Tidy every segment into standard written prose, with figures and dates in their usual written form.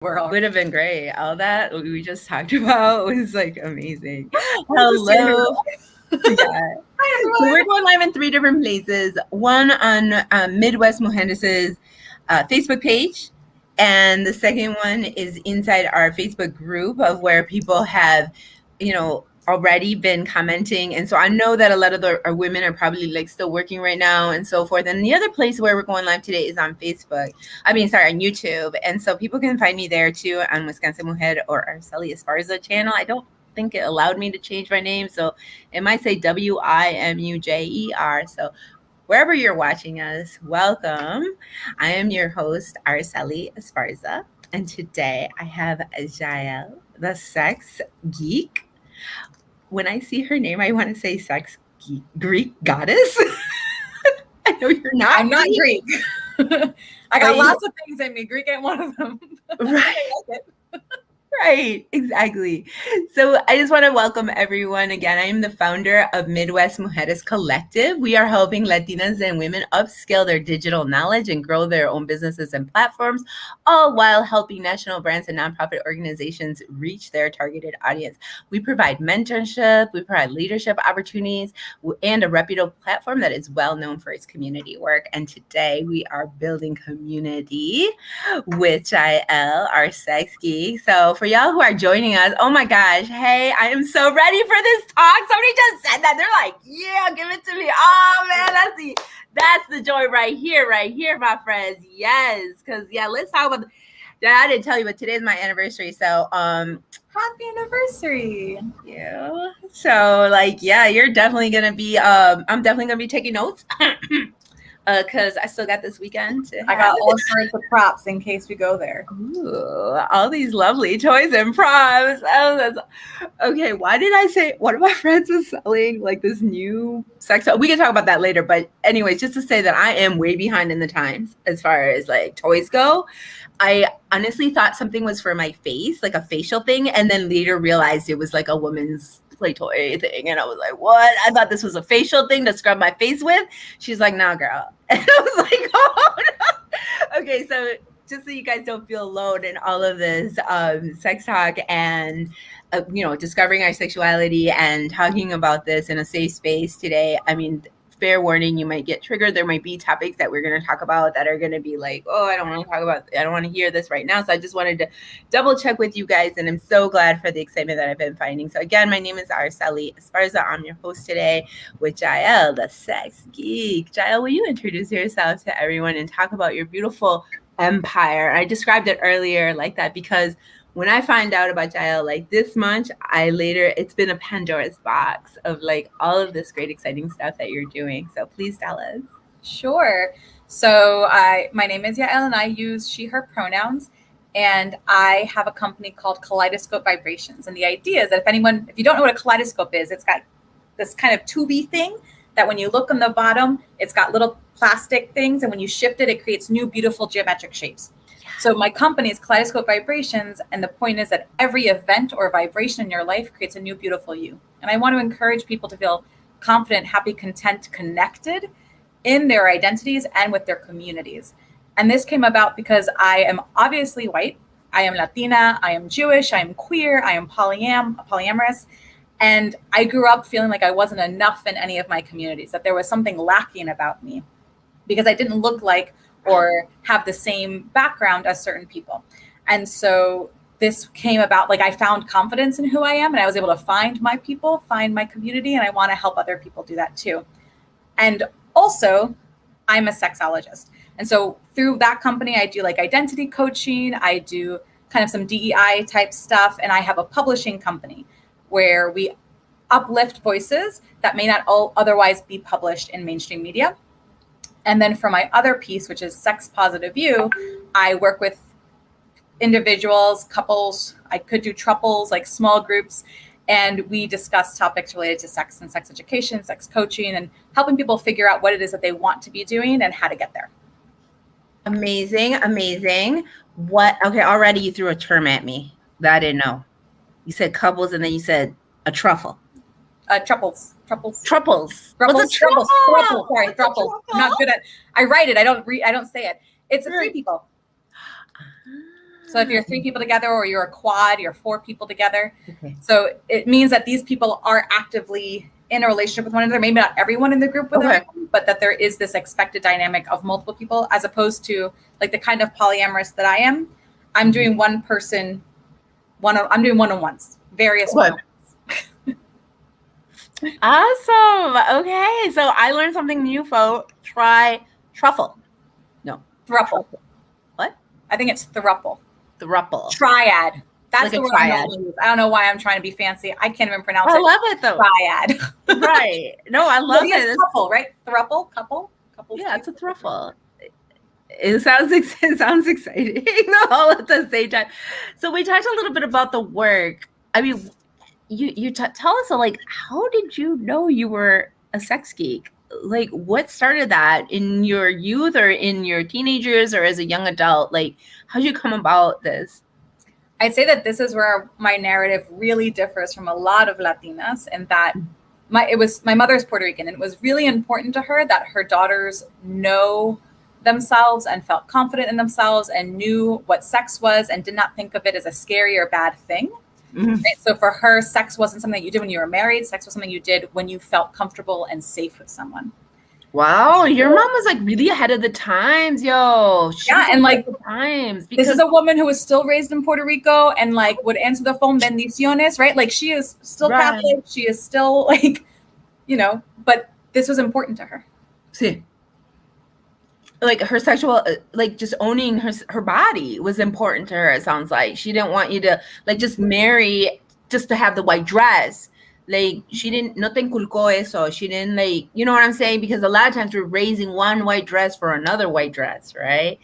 world. Would have been great. All that we just talked about was like amazing. Hello. Yeah. Hi, So everyone. we're going live in 3 different places. One on Midwest Mujeres' Facebook page. And the second one is inside our Facebook group of where people have, already been commenting. And so I know that a lot of our women are probably like still working right now and so forth. And the other place where we're going live today is on Facebook. On YouTube. And so people can find me there too on Wisconsin Mujer or Araceli Esparza channel. I don't think it allowed me to change my name. So it might say WIMUJER. So wherever you're watching us, welcome. I am your host, Araceli Esparza. And today I have Yael, the sex geek. When I see her name, I want to say sex geek, Greek goddess. I know you're not. I'm not Greek. I got lots of things in me. Greek ain't one of them. Right. Right, exactly. So I just want to welcome everyone again. I am the founder of Midwest Mujeres Collective. We are helping Latinas and women upskill their digital knowledge and grow their own businesses and platforms, all while helping national brands and nonprofit organizations reach their targeted audience. We provide mentorship, we provide leadership opportunities, and a reputable platform that is well known for its community work. And today we are building community with Yael, our sex geek. So for y'all who are joining us, oh my gosh, hey, I am so ready for this talk. Somebody just said that. They're like, yeah, give it to me. Oh man, that's the joy right here, my friends. Yes, because let's talk about. I didn't tell you, but today's my anniversary. So happy anniversary. Thank you. So you're definitely gonna be. I'm definitely gonna be taking notes. Because I still got this weekend. I got all sorts of props in case we go there. Ooh, all these lovely toys and props. Oh, that's okay. Why did I say one of my friends was selling like this new sex toy? We can talk about that later. But anyways, just to say that I am way behind in the times as far as like toys go. I honestly thought something was for my face, like a facial thing, and then later realized it was like a woman's play toy thing. And I was like, what? I thought this was a facial thing to scrub my face with. She's like, nah, girl. And I was like, oh no. Okay, so just so you guys don't feel alone in all of this sex talk and discovering our sexuality and talking about this in a safe space today. I mean, fair warning, you might get triggered. There might be topics that we're going to talk about that are going to be like, oh, I don't want to hear this right now. So I just wanted to double check with you guys. And I'm so glad for the excitement that I've been finding. So again, my name is Araceli Esparza. I'm your host today with Yael, the sex geek. Yael, will you introduce yourself to everyone and talk about your beautiful empire? I described it earlier like that because when I find out about Yael like this much, it's been a Pandora's box of like all of this great, exciting stuff that you're doing. So please tell us. Sure. So my name is Yael and I use she, her pronouns. And I have a company called Kaleidoscope Vibrations. And the idea is that if you don't know what a kaleidoscope is, it's got this kind of tubey thing that when you look on the bottom, it's got little plastic things. And when you shift it, it creates new, beautiful geometric shapes. So my company is Kaleidoscope Vibrations, and the point is that every event or vibration in your life creates a new, beautiful you. And I want to encourage people to feel confident, happy, content, connected in their identities and with their communities. And this came about because I am obviously white, I am Latina, I am Jewish, I am queer, I am polyamorous, and I grew up feeling like I wasn't enough in any of my communities, that there was something lacking about me because I didn't look like or have the same background as certain people. And so this came about, like I found confidence in who I am and I was able to find my people, find my community, and I want to help other people do that too. And also, I'm a sexologist. And so through that company, I do like identity coaching, I do kind of some DEI type stuff, and I have a publishing company where we uplift voices that may not otherwise be published in mainstream media. And then for my other piece, which is Sex Positive You, I work with individuals, couples, I could do triples, like small groups, and we discuss topics related to sex and sex education, sex coaching, and helping people figure out what it is that they want to be doing and how to get there. Amazing, amazing. Okay, already you threw a term at me that I didn't know. You said couples and then you said a truffle. Triples. Truffles. What's a truffle? Sorry, truffle. I'm not good at. I write it. I don't say it. It's 3 people. So if you're 3 people together, or you're a quad, you're 4 people together. Okay. So it means that these people are actively in a relationship with one another. Maybe not everyone in the group with everyone, but that there is this expected dynamic of multiple people, as opposed to like the kind of polyamorous that I am. I'm doing one person, I'm doing one-on-ones, various one-on-ones. Awesome. Okay, so I learned something new, folks. Try truffle. No. Thruple. What? I think it's thruple. Thruple. Triad. That's Like the a word triad. I'm going to use. I don't know why I'm trying to be fancy. I can't even pronounce it. I love it though. Triad. Right. No, I love it. Couple, right? Thruple, couple. Yeah, it's a thruple. It sounds exciting all at the same time. So we talked a little bit about the work. I mean, you tell us, like, how did you know you were a sex geek? Like, what started that in your youth, or in your teenagers, or as a young adult? Like, how'd you come about this? I'd say that this is where my narrative really differs from a lot of Latinas, and that my mother's Puerto Rican, and it was really important to her that her daughters know themselves and felt confident in themselves and knew what sex was and did not think of it as a scary or bad thing. Mm-hmm. Right? So for her, sex wasn't something that you did when you were married. Sex was something you did when you felt comfortable and safe with someone. Wow, your mom was like really ahead of the times, yo. And like the times. This is a woman who was still raised in Puerto Rico and like would answer the phone, bendiciones, right? Like she is still Catholic. She is still like, but this was important to her. See. Like her sexual, like just owning her body was important to her. It sounds like she didn't want you to like just marry just to have the white dress. Like she didn't, no te inculcó eso. She didn't, like, you know what I'm saying? Because a lot of times we're raising one white dress for another white dress, right?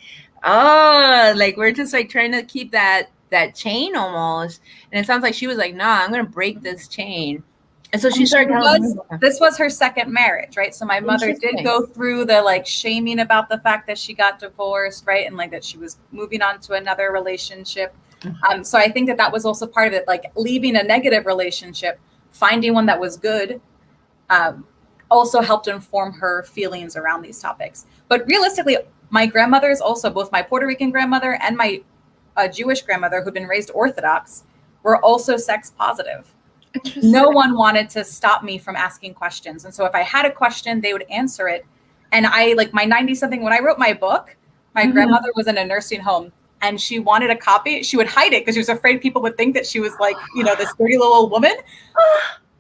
Oh, like we're just like trying to keep that chain almost. And it sounds like she was like, nah, I'm going to break this chain. And so she started this was her second marriage, right? So my mother did go through the like shaming about the fact that she got divorced, right? And like that she was moving on to another relationship. So I think that was also part of it, like leaving a negative relationship, finding one that was good, also helped inform her feelings around these topics. But realistically, my grandmothers also, both my Puerto Rican grandmother and my Jewish grandmother, who'd been raised Orthodox, were also sex positive. No one wanted to stop me from asking questions. And so if I had a question, they would answer it. And I, like my 90-something, when I wrote my book, my grandmother was in a nursing home and she wanted a copy. She would hide it because she was afraid people would think that she was like, this dirty little old woman.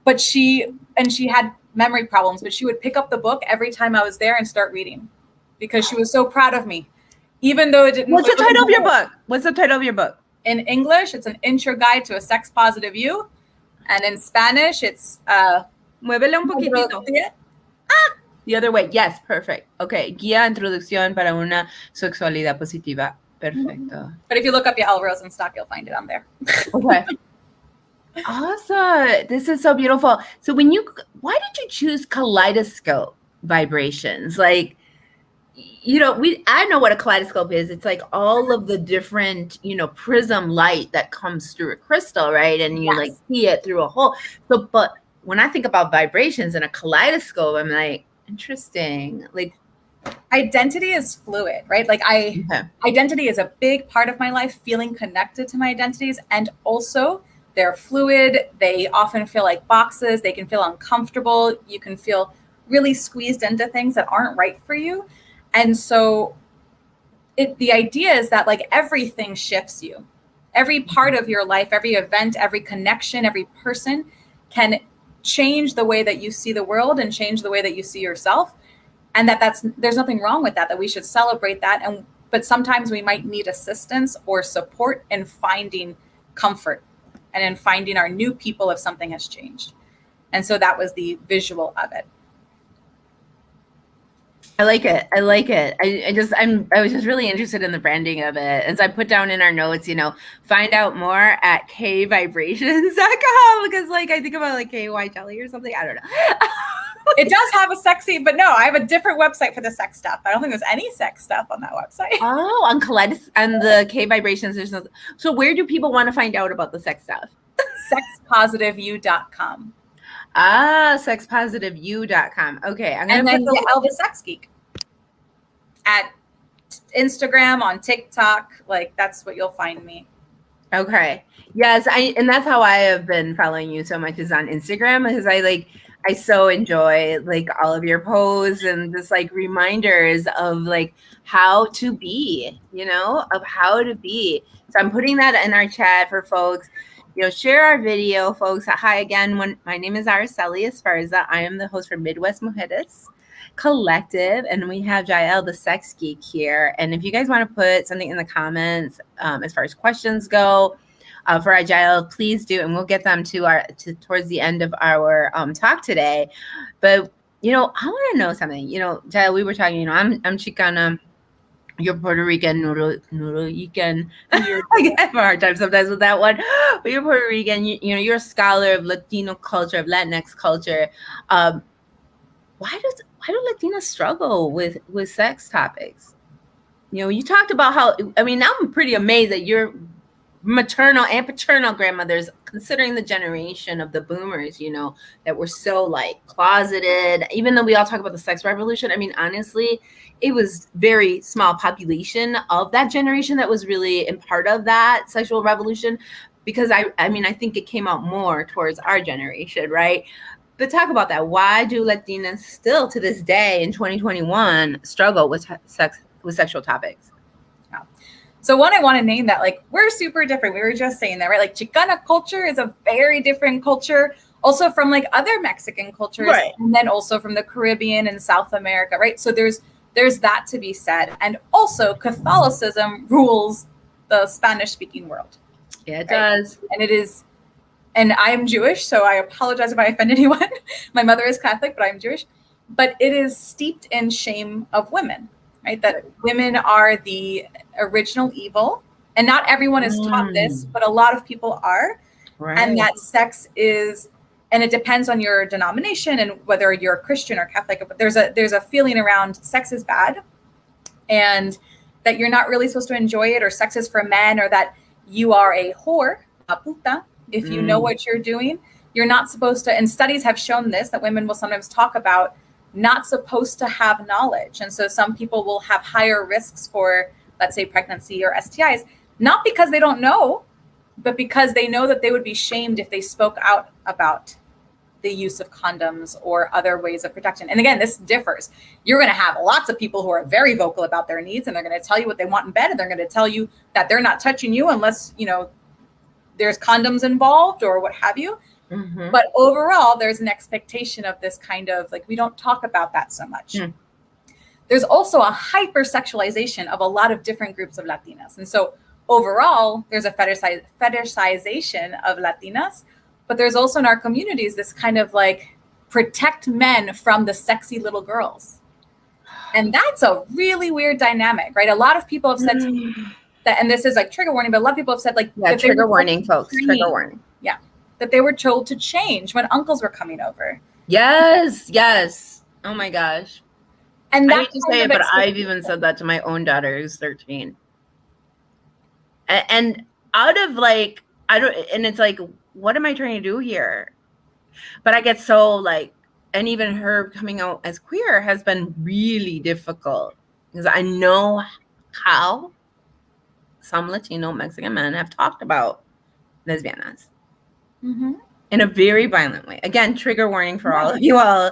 But she had memory problems, but she would pick up the book every time I was there and start reading because she was so proud of me. Even though it didn't. What's the title of your book? What's the title of your book? In English, it's an intro guide to a sex positive you. And in Spanish, it's Muévele un poquitito. The other way. Yes, perfect. Okay. Guía introducción para una sexualidad positiva. Perfecto. But if you look up Yael R Rosenstock, you'll find it on there. Okay. Awesome. This is so beautiful. So why did you choose kaleidoscope vibrations? Like, I know what a kaleidoscope is. It's like all of the different, prism light that comes through a crystal, right? And you like see it through a hole. So, but when I think about vibrations and a kaleidoscope, I'm like, interesting. Like, identity is fluid, right? Like identity is a big part of my life, feeling connected to my identities. And also they're fluid. They often feel like boxes. They can feel uncomfortable. You can feel really squeezed into things that aren't right for you. And so the idea is that like everything shifts you. Every part of your life, every event, every connection, every person can change the way that you see the world and change the way that you see yourself. And there's nothing wrong with that we should celebrate that. But sometimes we might need assistance or support in finding comfort and in finding our new people if something has changed. And so that was the visual of it. I like it. I was just really interested in the branding of it. And so I put down in our notes, find out more at kvibrations.com because like I think about like KY jelly or something. I don't know. It does have a sexy, but no, I have a different website for the sex stuff. I don't think there's any sex stuff on that website. Oh, on the K vibrations. So where do people want to find out about the sex stuff? Sexpositiveyou.com. Sexpositiveyou.com. Okay. And then Yael the Sex Geek at Instagram, on TikTok. Like that's what you'll find me. Okay. Yes, and that's how I have been following you so much is on Instagram because I so enjoy like all of your posts and just like reminders of like how to be, of how to be. So I'm putting that in our chat for folks. Share our video, folks. Hi again. My name is Araceli Esparza. I am the host for Midwest Mujeres Collective, and we have Yael the Sex Geek here. And if you guys want to put something in the comments as far as questions go for our Yael, please do, and we'll get them towards the end of our talk today. But I want to know something. Yael, we were talking. I'm Chicana. You're Puerto Rican, Nuyorican. I have a hard time sometimes with that one. But you're Puerto Rican. You're a scholar of Latino culture, of Latinx culture. Why do Latinas struggle with sex topics? You talked about how, I'm pretty amazed that your maternal and paternal grandmothers, considering the generation of the boomers, that were so like closeted, even though we all talk about the sex revolution. Honestly, it was very small population of that generation that was really in part of that sexual revolution, because I think it came out more towards our generation, right? But talk about that. Why do Latinas still to this day in 2021 struggle with sexual topics? Yeah. So one, I want to name that, like, we're super different. We were just saying that, right? Like Chicana culture is a very different culture also from like other Mexican cultures, right. And then also from the Caribbean and South America, right? So there's that to be said. And also Catholicism rules the Spanish speaking world. Yeah, it does. And it is. And I'm Jewish, so I apologize if I offend anyone. My mother is Catholic, but I'm Jewish. But it is steeped in shame of women, right? That women are the original evil. And not everyone is taught this, but a lot of people are. Right. And that sex is, and it depends on your denomination and whether you're Christian or Catholic. But there's a feeling around sex is bad and that you're not really supposed to enjoy it, or sex is for men, or that you are a whore, a puta. If you know what you're doing, you're not supposed to, and studies have shown this, that women will sometimes talk about not supposed to have knowledge. And so some people will have higher risks for, let's say, pregnancy or STIs, not because they don't know, but because they know that they would be shamed if they spoke out about the use of condoms or other ways of protection. And again, this differs. You're going to have lots of people who are very vocal about their needs, and they're going to tell you what they want in bed, and they're going to tell you that they're not touching you unless, there's condoms involved or what have you. Mm-hmm. But overall, there's an expectation of this kind of, like, we don't talk about that so much. There's also a hypersexualization of a lot of different groups of Latinas. And so overall, there's a fetishization of Latinas, but there's also in our communities this kind of like protect men from the sexy little girls. And that's a really weird dynamic, right? A lot of people have said to me, that, and this is like trigger warning, but a lot of people have said like, trigger warning, folks. Trigger warning. Yeah. That they were told to change when uncles were coming over. Yes. Oh my gosh. And I hate to say it, but I've even said that to my own daughter who's 13. And out of like, and it's like, what am I trying to do here? But I get so like, and even her coming out as queer has been really difficult because I know how some Latino Mexican men have talked about lesbianas in a very violent way. Again, trigger warning for all of you all.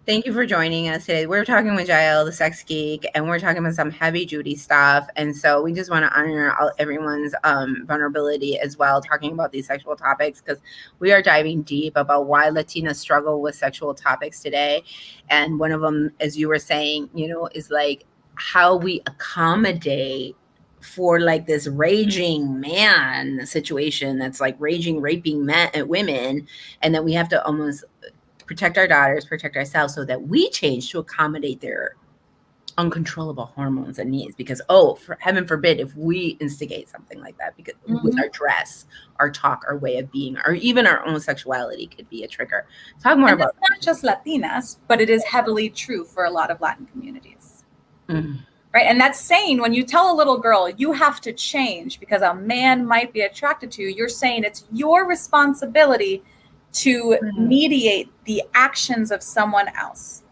Thank you for joining us today. We're talking with Yael, the sex geek, and we're talking about some heavy duty stuff. And so we just want to honor everyone's vulnerability as well, talking about these sexual topics, because we are diving deep about why Latinas struggle with sexual topics today. And one of them, as you were saying, is like how we accommodate for like this raging man situation that's like raping women, and that we have to almost protect our daughters, protect ourselves, so that we change to accommodate their uncontrollable hormones and needs. Because, for heaven forbid, if we instigate something like that, because with our dress, our talk, our way of being, or even our own sexuality could be a trigger. Talk more about that. It's not just Latinas, but it is heavily true for a lot of Latin communities. Right. And that's saying when you tell a little girl, you have to change because a man might be attracted to you, you're saying it's your responsibility to mediate the actions of someone else.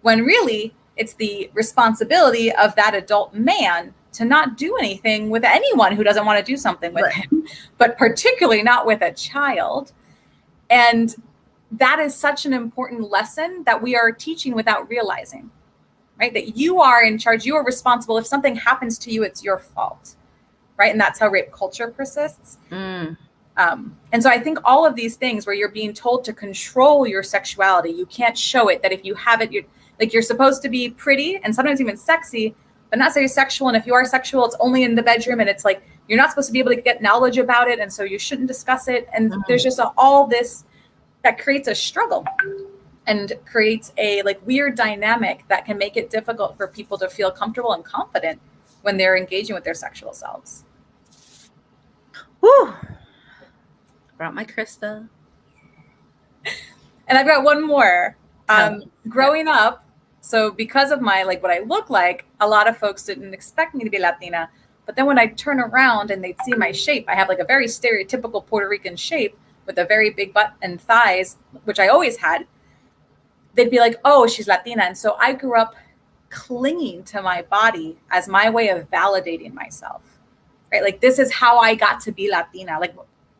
When really, it's the responsibility of that adult man to not do anything with anyone who doesn't want to do something with him, but particularly not with a child. And that is such an important lesson that we are teaching without realizing, right? That you are in charge, you are responsible. If something happens to you, it's your fault, right? And that's how rape culture persists. And so I think all of these things where you're being told to control your sexuality, you can't show it, that if you have it, you're supposed to be pretty and sometimes even sexy, but not say sexual. And if you are sexual, it's only in the bedroom, and it's like, you're not supposed to be able to get knowledge about it. And so you shouldn't discuss it. And there's just all this that creates a struggle and creates a like weird dynamic that can make it difficult for people to feel comfortable and confident when they're engaging with their sexual selves. Whew. Brought my Krista. And I've got one more. Growing up, so because of my, like what I look like, a lot of folks didn't expect me to be Latina. But then when I turn around and they'd see my shape, I have like a very stereotypical Puerto Rican shape with a very big butt and thighs, which I always had. They'd be like, oh, she's Latina. And so I grew up clinging to my body as my way of validating myself, right? Like, this is how I got to be Latina. Like,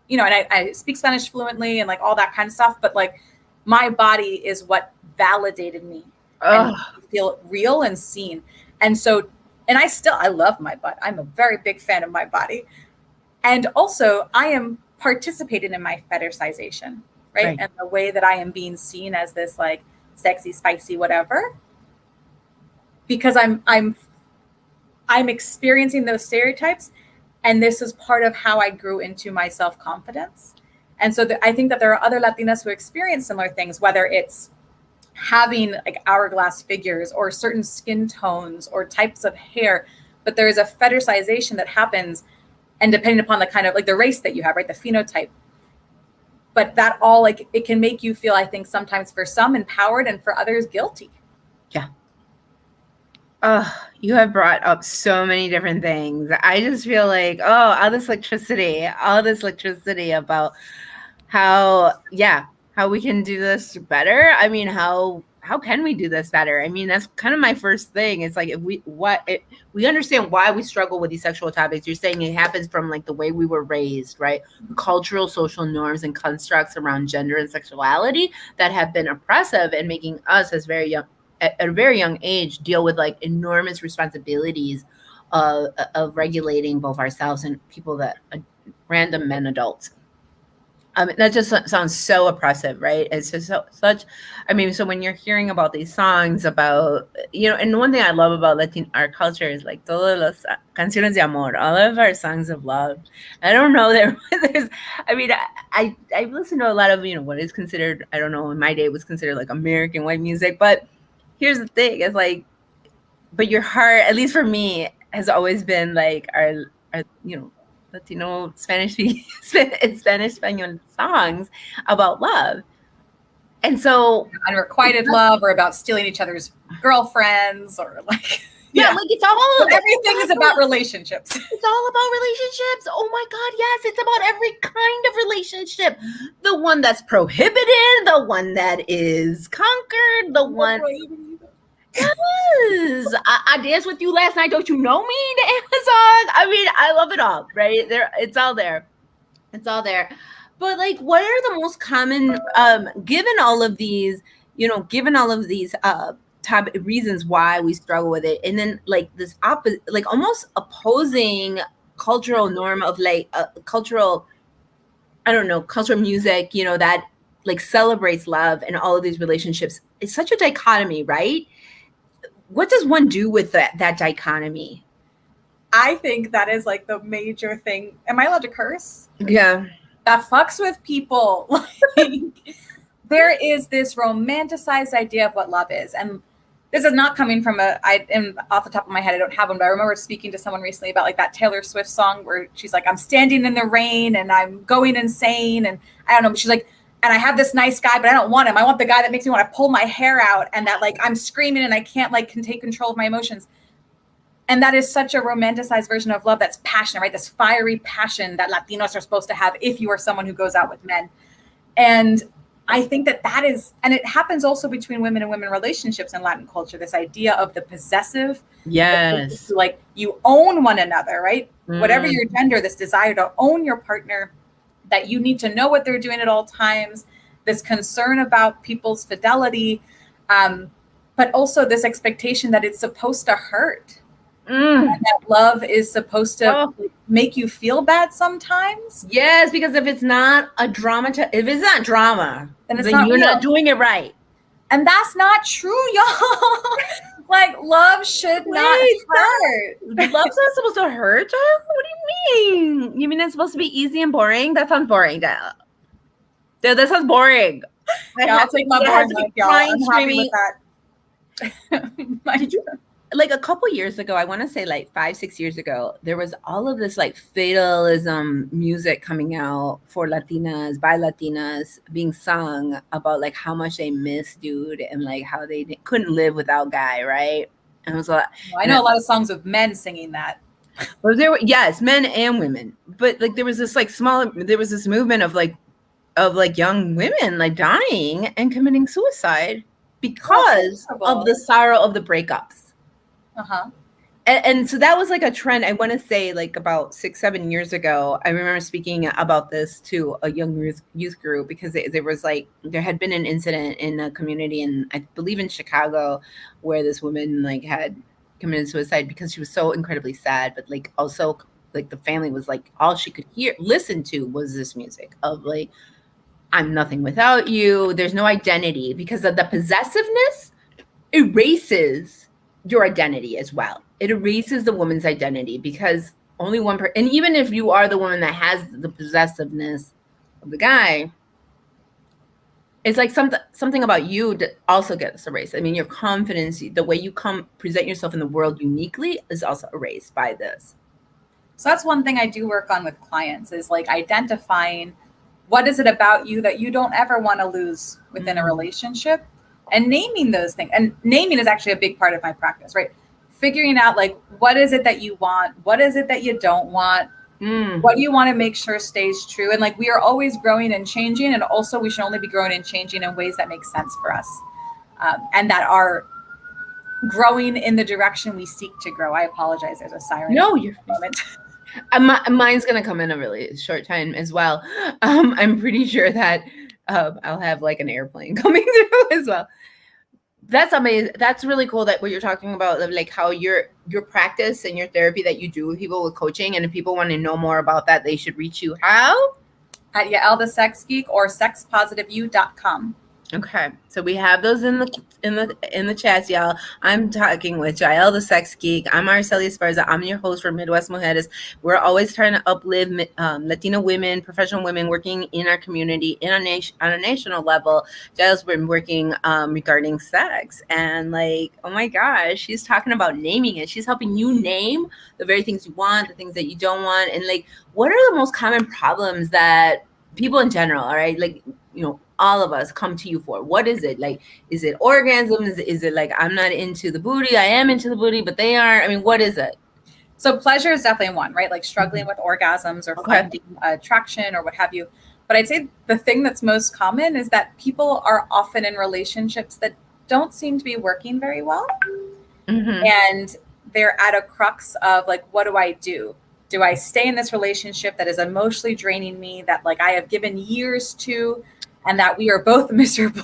you know, and I speak Spanish fluently and like all that kind of stuff, but like my body is what validated me and feel real and seen. And so, and I love my butt. I'm a very big fan of my body. And also I am participating in my fetishization, right? And the way that I am being seen as this like sexy, spicy, whatever, because I'm experiencing those stereotypes. And this is part of how I grew into my self-confidence. And so I think that there are other Latinas who experience similar things, whether it's having like hourglass figures or certain skin tones or types of hair, but there is a fetishization that happens, and depending upon the kind of like the race that you have, right, the phenotype. But that all, like, it can make you feel, I think sometimes for some empowered and for others guilty. Yeah. You have brought up so many different things. I just feel like, all this electricity about how we can do this better. I mean, how can we do this better? I mean, that's kind of my first thing. It's like, if we understand why we struggle with these sexual topics. You're saying it happens from like the way we were raised, right? Cultural, social norms and constructs around gender and sexuality that have been oppressive and making us as at a very young age deal with like enormous responsibilities of regulating both ourselves and people that random men adults. That just sounds so oppressive, right? It's just so when you're hearing about these songs about, you know, and one thing I love about our culture is like todas las canciones de amor, all of our songs of love. I don't know, I listen to a lot of, you know, what is considered, I don't know, in my day it was considered like American white music, but here's the thing, it's like, but your heart, at least for me, has always been like our you know, Latino Spanish Spanish songs about love. And so unrequited love, or about stealing each other's girlfriends, or like like it's all everything is about relationships. It's all about relationships. Oh my God, yes, it's about every kind of relationship. The one that's prohibited, the one that is conquered, the one. Yes, I danced with you last night. Don't you know me? The Amazon. I mean, I love it all. Right there, it's all there. But like, what are the most common, given all of these top reasons why we struggle with it, and then like this like almost opposing cultural norm of like cultural music, you know, that like celebrates love and all of these relationships. It's such a dichotomy, right? What does one do with that dichotomy? I think that is like the major thing. Am I allowed to curse? Yeah. That fucks with people. Like, there is this romanticized idea of what love is. And this is not coming from off the top of my head, I don't have one, but I remember speaking to someone recently about like that Taylor Swift song where she's like, I'm standing in the rain and I'm going insane. And I don't know, but she's like, and I have this nice guy, but I don't want him. I want the guy that makes me want to pull my hair out, and that like I'm screaming and I can't like can take control of my emotions. And that is such a romanticized version of love that's passionate, right? This fiery passion that Latinos are supposed to have if you are someone who goes out with men. And I think that is, and it happens also between women and women relationships in Latin culture, this idea of the possessive, Yes. like you own one another, right? Whatever Mm. your gender, this desire to own your partner, that you need to know what they're doing at all times, this concern about people's fidelity, but also this expectation that it's supposed to hurt. And that love is supposed to make you feel bad sometimes. Yes, because if it's not a drama, if it's not drama, then you're real. not doing it right. And that's not true, y'all. Like, love should not hurt. Love's not supposed to hurt, child? What do you mean? You mean it's supposed to be easy and boring? That sounds boring, Dial. Dude, that sounds boring. Yeah, I'll take my boring life, y'all. I'm happy with that. Did you, like a couple years ago, I want to say like 5-6 years ago, there was all of this like fatalism music coming out for Latinas, by Latinas, being sung about like how much they miss dude and like how they couldn't live without guy, right? And it was like, I know a lot of songs of men singing that. Well, there were, yes, men and women, but like there was this like there was this movement of like young women like dying and committing suicide because of the sorrow of the breakups. And so that was like a trend. I want to say like about 6-7 years ago, I remember speaking about this to a young youth group because there was like, there had been an incident in a community in, I believe in Chicago, where this woman like had committed suicide because she was so incredibly sad, but like also like the family was like, all she could listen to was this music of like, I'm nothing without you. There's no identity because of the possessiveness erases your identity as well. It erases the woman's identity because only one person, and even if you are the woman that has the possessiveness of the guy, it's like something about you that also gets erased. I mean, your confidence, the way you present yourself in the world uniquely is also erased by this. So that's one thing I do work on with clients is like identifying what is it about you that you don't ever want to lose within a relationship, and naming those things. And naming is actually a big part of my practice, right? Figuring out like, what is it that you want? What is it that you don't want? What do you want to make sure stays true? And like, we are always growing and changing. And also we should only be growing and changing in ways that make sense for us. And that are growing in the direction we seek to grow. I apologize. There's a siren. No, you're moment. Mine's going to come in a really short time as well. I'm pretty sure that I'll have like an airplane coming through as well. That's amazing. That's really cool that what you're talking about, like how your practice and your therapy that you do with people with coaching, and if people want to know more about that, they should reach you how? At Yael the Sex Geek or sexpositiveyou.com. Okay, so we have those in the chats, y'all. I'm talking with Yael the Sex Geek. I'm Araceli Esparza. I'm your host for Midwest Mujeres. We're always trying to uplift Latina women, professional women working in our community on a national level. Yael's been working regarding sex, and like, oh my gosh, she's talking about naming it. She's helping you name the very things you want, the things that you don't want, and like, what are the most common problems that people in general, all right, like, you know, all of us come to you for? What is it? Like, is it orgasms? Is it like, I'm not into the booty, I am into the booty, but they aren't? I mean, what is it? So pleasure is definitely one, right? Like struggling with orgasms or finding attraction or what have you. But I'd say the thing that's most common is that people are often in relationships that don't seem to be working very well. And they're at a crux of like, what do I do? Do I stay in this relationship that is emotionally draining me, that like I have given years to, and that we are both miserable?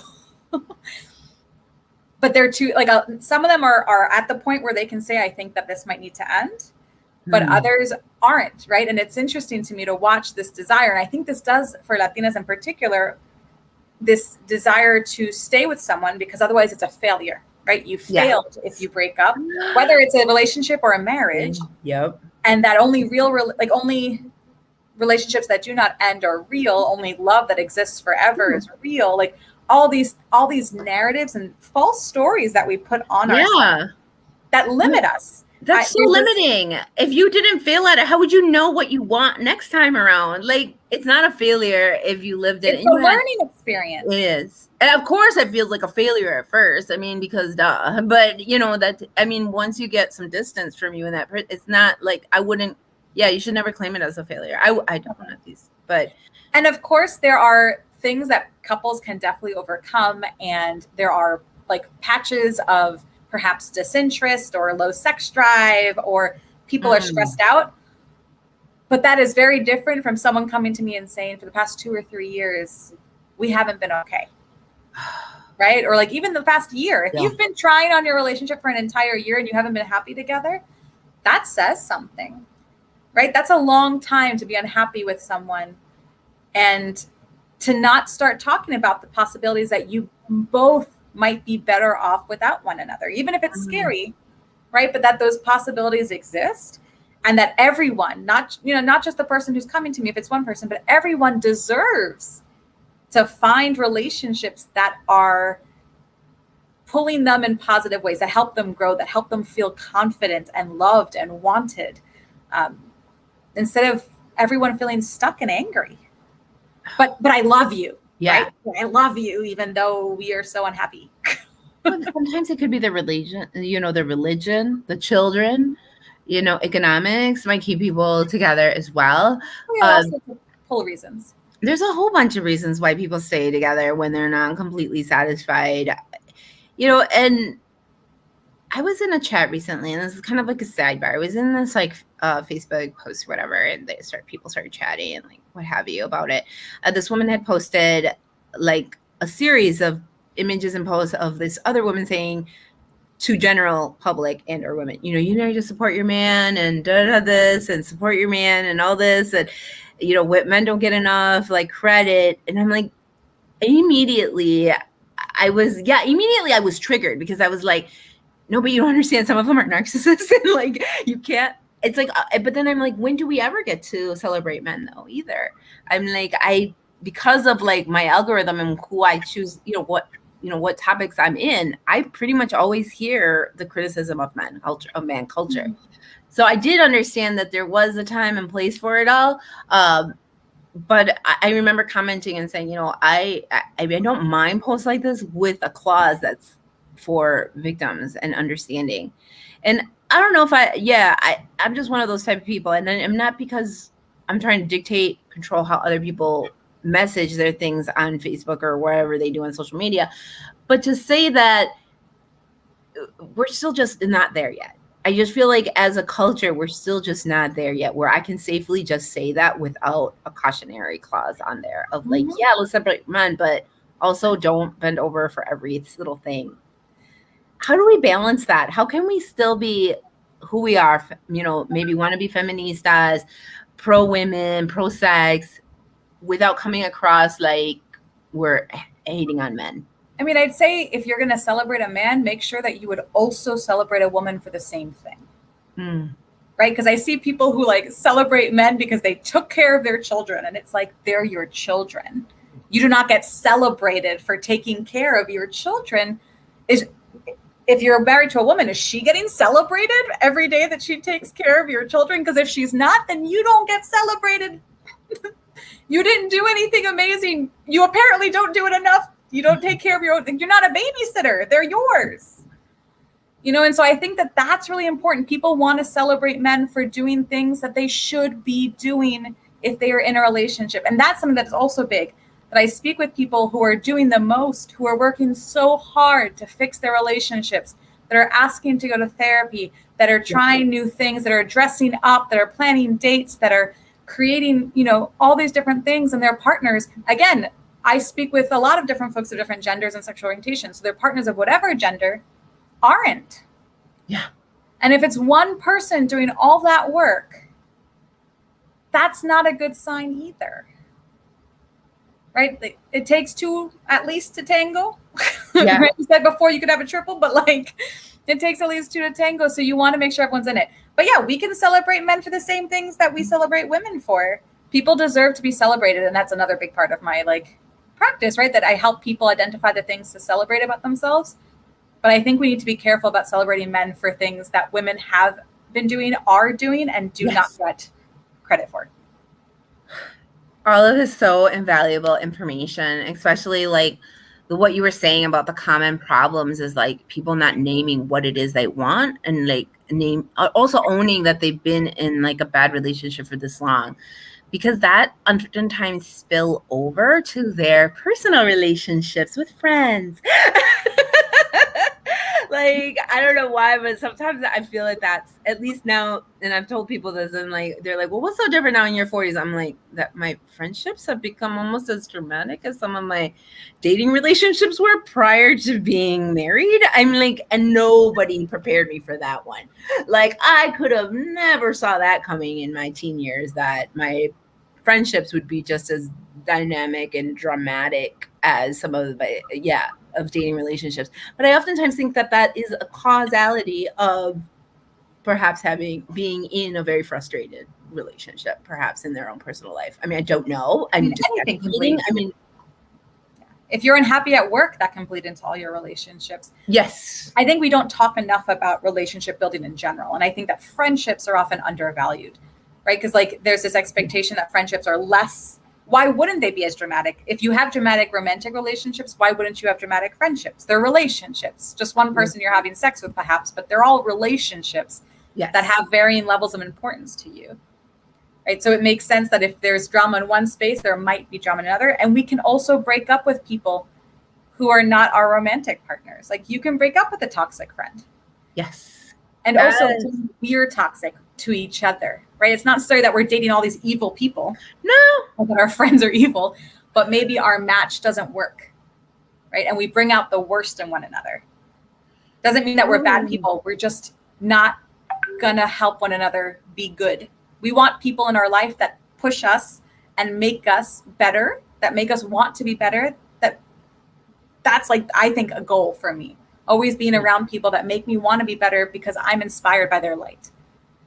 But they're too, like, some of them are at the point where they can say, I think that this might need to end, but others aren't, right? And it's interesting to me to watch this desire. And I think this does, for Latinas in particular, this desire to stay with someone, because otherwise it's a failure, right? You failed if you break up, whether it's a relationship or a marriage. And that only only relationships that do not end are real. Only love that exists forever is real. Like all these narratives and false stories that we put on ourselves that limit us. That's so limiting. If you didn't fail at it, how would you know what you want next time around? Like, it's not a failure if you lived it. It's a learning experience. It is. And of course it feels like a failure at first. I mean, because duh. But you know that, I mean, once you get some distance from you and that, it's not like, I wouldn't, you should never claim it as a failure. I don't want these, but. And of course there are things that couples can definitely overcome. And there are like patches of perhaps disinterest or low sex drive, or people are stressed out. But that is very different from someone coming to me and saying, for the past 2 or 3 years, we haven't been okay. Right? Or like even the past year, if you've been trying on your relationship for an entire year and you haven't been happy together, that says something, right? That's a long time to be unhappy with someone, and to not start talking about the possibilities that you both might be better off without one another, even if it's scary, right? But that those possibilities exist, and that everyone, not just the person who's coming to me, if it's one person, but everyone deserves to find relationships that are pulling them in positive ways, that help them grow, that help them feel confident and loved and wanted, instead of everyone feeling stuck and angry. But I love you. Yeah. Right? I love you, even though we are so unhappy. Sometimes it could be the religion, the children, economics might keep people together as well. Also full of reasons. There's a whole bunch of reasons why people stay together when they're not completely satisfied. And I was in a chat recently, and this is kind of like a sidebar. I was in this like Facebook post, whatever, and people started chatting and like what have you about it. This woman had posted like a series of images and posts of this other woman saying to general public and or women, you need to support your man and this and support your man and all this, and men don't get enough like credit. And I'm like, immediately I was triggered, because I was like, no, but you don't understand. Some of them are narcissists, and like you can't. It's like, but then I'm like, when do we ever get to celebrate men though? Either I'm like, because of like my algorithm and who I choose, what topics I'm in, I pretty much always hear the criticism of man culture. Mm-hmm. So I did understand that there was a time and place for it all. But I remember commenting and saying, I don't mind posts like this with a clause that's for victims and understanding. And I don't know if I'm just one of those type of people. And I'm not, because I'm trying to dictate, control how other people message their things on Facebook or wherever they do on social media. But to say that we're still just not there yet. I just feel like as a culture, we're still just not there yet, where I can safely just say that without a cautionary clause on there of like, let's separate men, but also don't bend over for every little thing. How do we balance that? How can we still be who we are, maybe want to be feministas, pro women, pro sex, without coming across like we're hating on men? I mean, I'd say if you're going to celebrate a man, make sure that you would also celebrate a woman for the same thing. Right? Because I see people who like celebrate men because they took care of their children, and it's like, they're your children. You do not get celebrated for taking care of your children. If you're married to a woman, is she getting celebrated every day that she takes care of your children? Because if she's not, then you don't get celebrated. You didn't do anything amazing. You apparently don't do it enough. You don't take care of your own. You're not a babysitter. They're yours. And so I think that that's really important. People want to celebrate men for doing things that they should be doing if they are in a relationship. And that's something that's also big. That I speak with people who are doing the most, who are working so hard to fix their relationships, that are asking to go to therapy, that are trying new things, that are dressing up, that are planning dates, that are creating, all these different things, and their partners. Again, I speak with a lot of different folks of different genders and sexual orientations. So their partners of whatever gender aren't. Yeah. And if it's one person doing all that work, that's not a good sign either. Right? It takes two at least to tango. Yeah. Right? You said before you could have a triple, but like it takes at least two to tango. So you want to make sure everyone's in it. But yeah, we can celebrate men for the same things that we celebrate women for. People deserve to be celebrated. And that's another big part of my like practice, right? That I help people identify the things to celebrate about themselves. But I think we need to be careful about celebrating men for things that women have been doing, are doing, and do not get credit for. All of this so invaluable information, especially like what you were saying about the common problems is like people not naming what it is they want, and like also owning that they've been in like a bad relationship for this long. because that oftentimes spill over to their personal relationships with friends. Like, I don't know why, but sometimes I feel like that's, at least now, and I've told people this, and like they're like, well, what's so different now in your 40s? I'm like, that my friendships have become almost as dramatic as some of my dating relationships were prior to being married. I'm like, and nobody prepared me for that one. Like, I could have never saw that coming in my teen years, that my friendships would be just as dynamic and dramatic as some of the, of dating relationships. But I oftentimes think that that is a causality of perhaps being in a very frustrated relationship, perhaps in their own personal life. I mean, I don't know. I'm just speculating. I mean, if you're unhappy at work, that can bleed into all your relationships. Yes. I think we don't talk enough about relationship building in general. And I think that friendships are often undervalued, right? Because like there's this expectation that friendships are less. Why wouldn't they be as dramatic? If you have dramatic romantic relationships, why wouldn't you have dramatic friendships? They're relationships. Just one person you're having sex with, perhaps, but they're all relationships that have varying levels of importance to you. Right. So it makes sense that if there's drama in one space, there might be drama in another. And we can also break up with people who are not our romantic partners. Like you can break up with a toxic friend. Yes. And also we're toxic to each other. Right. It's not necessarily that we're dating all these evil people. No. Or that our friends are evil, but maybe our match doesn't work. Right. And we bring out the worst in one another. Doesn't mean that we're bad people. We're just not going to help one another be good. We want people in our life that push us and make us better, that make us want to be better. That's like, I think, a goal for me. Always being around people that make me want to be better because I'm inspired by their light.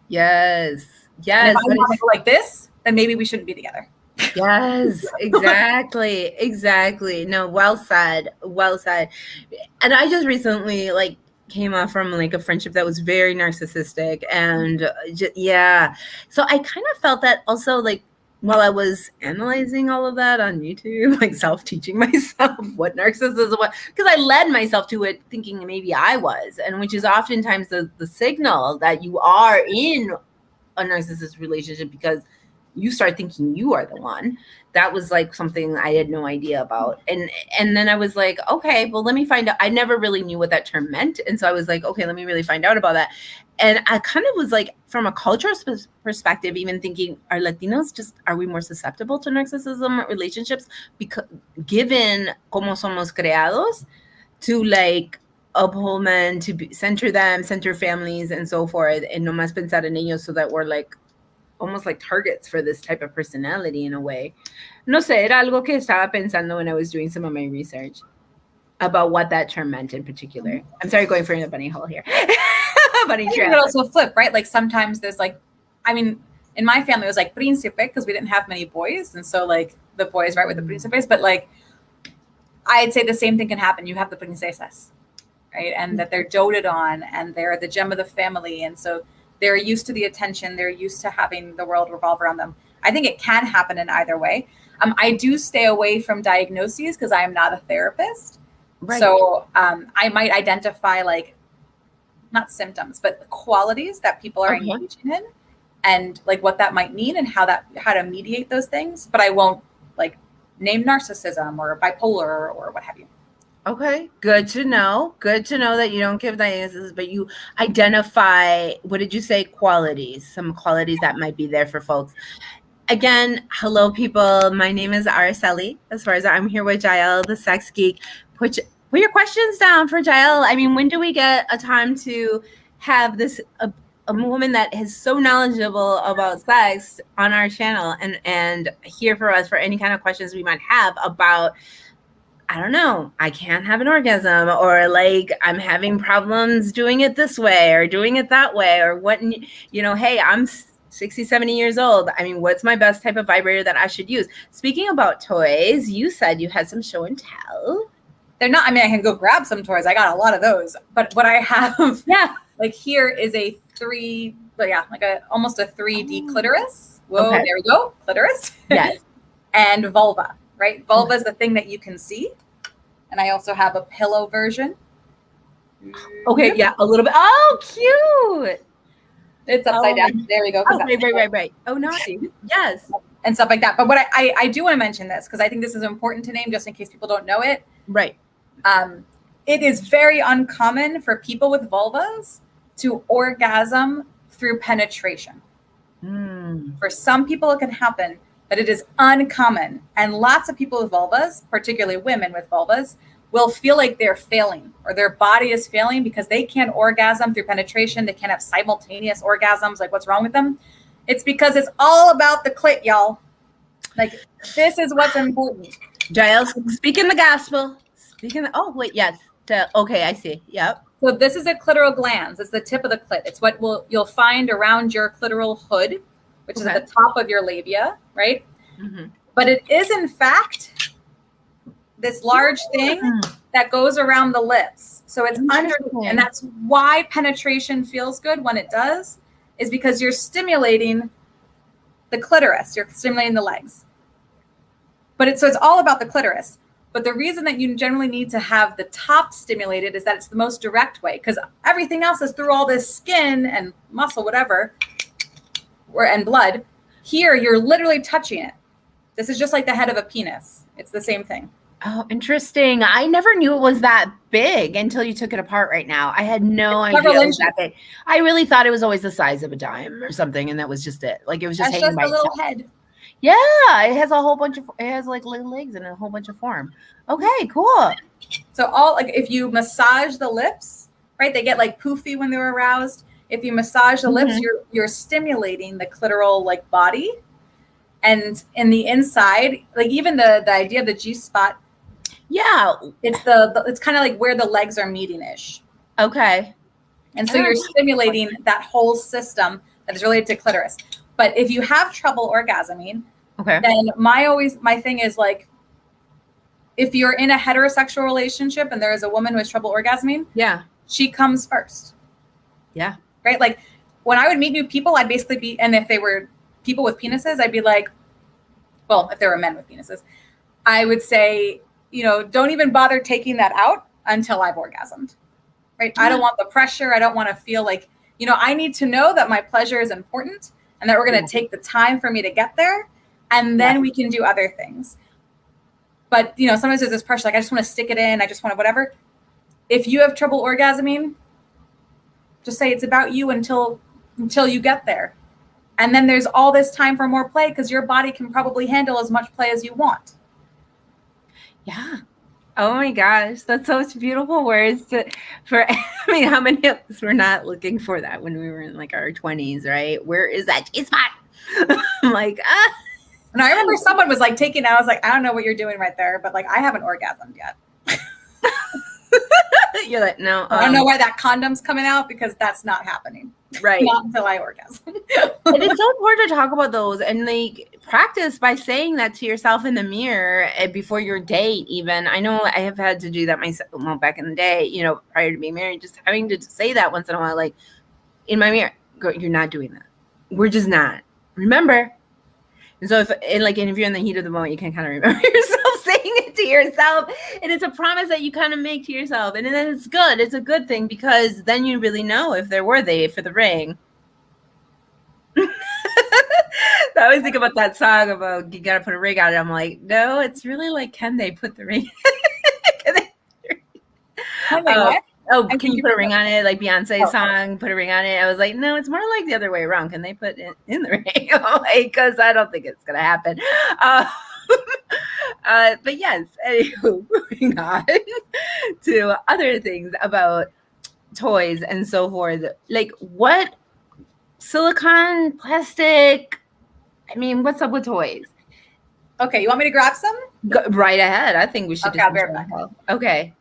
Yes. Yes. And if I want to go like this, then maybe we shouldn't be together. Yes, exactly. Exactly. No, well said. Well said. And I just recently came off from like a friendship that was very narcissistic, and so I kind of felt that also, like, while I was analyzing all of that on YouTube, like self-teaching myself what narcissism was, because I led myself to it thinking maybe I was, and which is oftentimes the signal that you are in a narcissist relationship, because you start thinking you are the one. That was like something I had no idea about. And then I was like, okay, well, let me find out. I never really knew what that term meant. And so I was like, okay, let me really find out about that. And I kind of was like, from a cultural perspective, even thinking, are Latinos are we more susceptible to narcissism relationships? Because given como somos creados to like uphold men, to center them, center families and so forth, and no más pensar en ellos, so that we're like, almost like targets for this type of personality in a way. No sé, era algo que estaba pensando when I was doing some of my research about what that term meant in particular. I'm sorry, going for a bunny hole here. Bunny trail. But also flip, right? Like sometimes there's like, I mean, in my family it was like príncipe because we didn't have many boys. And so like the boys, right, with the príncipes, but like I'd say the same thing can happen. You have the princesas, right? And that they're doted on and they're the gem of the family. And so they're used to the attention. They're used to having the world revolve around them. I think it can happen in either way. I do stay away from diagnoses because I am not a therapist. Right. So I might identify like, not symptoms, but qualities that people are engaging in and like what that might mean and how to mediate those things. But I won't like name narcissism or bipolar or what have you. Okay, good to know. Good to know that you don't give diagnoses, but you identify, what did you say, qualities, some qualities that might be there for folks. Again, hello, people. My name is Araceli. As far as I'm here with Yael, the sex geek. Put your questions down for Yael. I mean, when do we get a time to have this a woman that is so knowledgeable about sex on our channel and here for us for any kind of questions we might have about, I don't know, I can't have an orgasm, or like I'm having problems doing it this way or doing it that way, or what, hey, I'm 60, 70 years old. I mean, what's my best type of vibrator that I should use? Speaking about toys, you said you had some show and tell. They're not, I mean, I can go grab some toys. I got a lot of those, but what I have, like here is almost a 3D clitoris. Whoa, okay. There we go. Clitoris. Yes. And vulva. Right? Vulva is the thing that you can see. And I also have a pillow version. Okay, yeah, a little bit. Oh, cute. It's upside down. There we go. Oh, right. Oh, nice. Yes. and stuff like that. But what I do want to mention this, because I think this is important to name just in case people don't know it. Right. It is very uncommon for people with vulvas to orgasm through penetration. For some people, it can happen, but it is uncommon. And lots of people with vulvas, particularly women with vulvas, will feel like they're failing or their body is failing because they can't orgasm through penetration. They can't have simultaneous orgasms. Like, what's wrong with them? It's because it's all about the clit, y'all. Like, this is what's important. Giles, speaking the gospel. Oh, wait, yes. Okay, I see. Yep. So this is a clitoral glans. It's the tip of the clit. It's what you'll find around your clitoral hood, which is at the top of your labia, right? Mm-hmm. But it is, in fact, this large thing that goes around the lips. So it's under, and that's why penetration feels good when it does, is because you're stimulating the clitoris. You're stimulating the legs. But so it's all about the clitoris. But the reason that you generally need to have the top stimulated is that it's the most direct way, because everything else is through all this skin and muscle, whatever, and blood. Here, you're literally touching it. This is just like the head of a penis. It's the same thing. Oh, interesting. I never knew it was that big until you took it apart right now. I had no idea it was that big. I really thought it was always the size of a dime or something, and that was just it. Like, it was just hanging by itself. That's just a little head. Yeah, it has a whole bunch of, it has like little legs and a whole bunch of form. Okay, cool. So if you massage the lips, right, they get like poofy when they're aroused. If you massage the lips, you're stimulating the clitoral like body. And in the inside, like even the idea of the G spot. Yeah. It's kind of like where the legs are meeting ish. Okay. And so you're stimulating that whole system that is related to clitoris. But if you have trouble orgasming, then my thing is like, if you're in a heterosexual relationship and there is a woman who has trouble orgasming, she comes first. Yeah. Right? Like when I would meet new people, I'd basically be, and if they were people with penises, I'd be like, well, if there were men with penises, I would say, don't even bother taking that out until I've orgasmed. Right? I don't want the pressure. I don't want to feel like, I need to know that my pleasure is important and that we're going to take the time for me to get there. And then we can do other things. But, sometimes there's this pressure, like, I just want to stick it in. I just want to whatever. If you have trouble orgasming, just say it's about you until you get there. And then there's all this time for more play because your body can probably handle as much play as you want. Yeah. Oh my gosh, that's such beautiful words how many of us were not looking for that when we were in like our 20s, right? Where is that G-spot? I'm like, And I remember someone was like taking, I was like, I don't know what you're doing right there, but like, I haven't orgasmed yet. You're like, no. I don't know why that condom's coming out because that's not happening. Right. Not until I orgasm. And it's so important to talk about those and like practice by saying that to yourself in the mirror before your date even. I know I have had to do that myself back in the day, prior to being married, just having to say that once in a while, like in my mirror, girl, you're not doing that. We're just not. Remember. And so if you're in the heat of the moment, you can kind of remember yourself saying it to yourself. And it's a promise that you kind of make to yourself. And then it's good. It's a good thing because then you really know if they're worthy for the ring. I always think about that song about you got to put a ring on it. I'm like, no, it's really like, can they put the ring? Can you put a ring on it? Like Beyonce's song, put a ring on it. I was like, no, it's more like the other way around. Can they put it in the ring? Because I don't think it's going to happen. But yes, anywho, moving on to other things about toys and so forth. Like what silicone, plastic? I mean, what's up with toys? Okay, you want me to grab some? Go right ahead. I think we should. Okay, I'll be right back. Okay.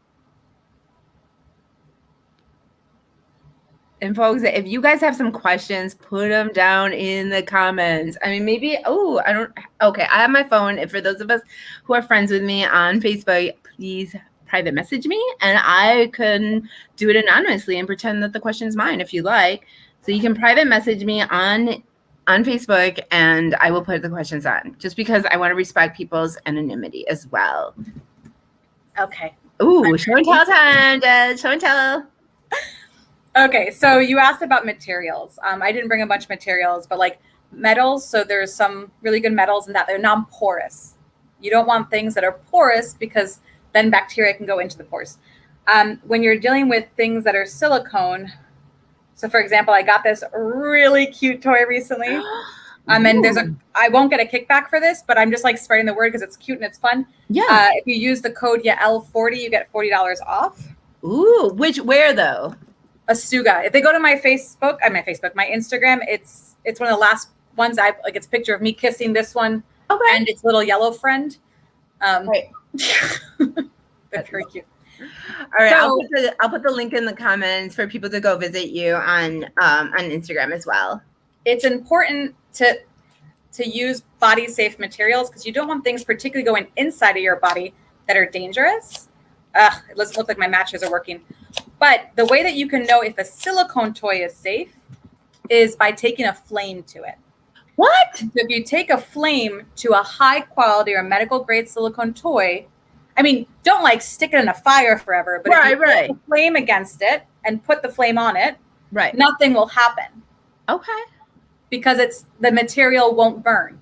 And folks, if you guys have some questions, put them down in the comments. I mean, maybe, I have my phone. And for those of us who are friends with me on Facebook, please private message me and I can do it anonymously and pretend that the question's mine if you like. So you can private message me on Facebook and I will put the questions on just because I want to respect people's anonymity as well. Okay. Ooh, show and tell time, Jess. Show and tell. Okay, so you asked about materials. I didn't bring a bunch of materials, but like metals. So there's some really good metals in that they're non-porous. You don't want things that are porous because then bacteria can go into the pores. When you're dealing with things that are silicone, so for example, I got this really cute toy recently. And I won't get a kickback for this, but I'm just like spreading the word because it's cute and it's fun. Yeah. If you use the code Yael40, you get $40 off. Ooh, where though? Asuga. If they go to my Facebook, my Instagram, it's one of the last ones it's a picture of me kissing this one and its little yellow friend. Right. That's very cute. All right, so, I'll put the link in the comments for people to go visit you on Instagram as well. It's important to use body safe materials because you don't want things particularly going inside of your body that are dangerous. It doesn't look like my matches are working. But the way that you can know if a silicone toy is safe is by taking a flame to it. What? So if you take a flame to a high quality or medical grade silicone toy, I mean, don't like stick it in a fire forever, but if you put a flame against it and put the flame on it, nothing will happen. Okay. Because the material won't burn.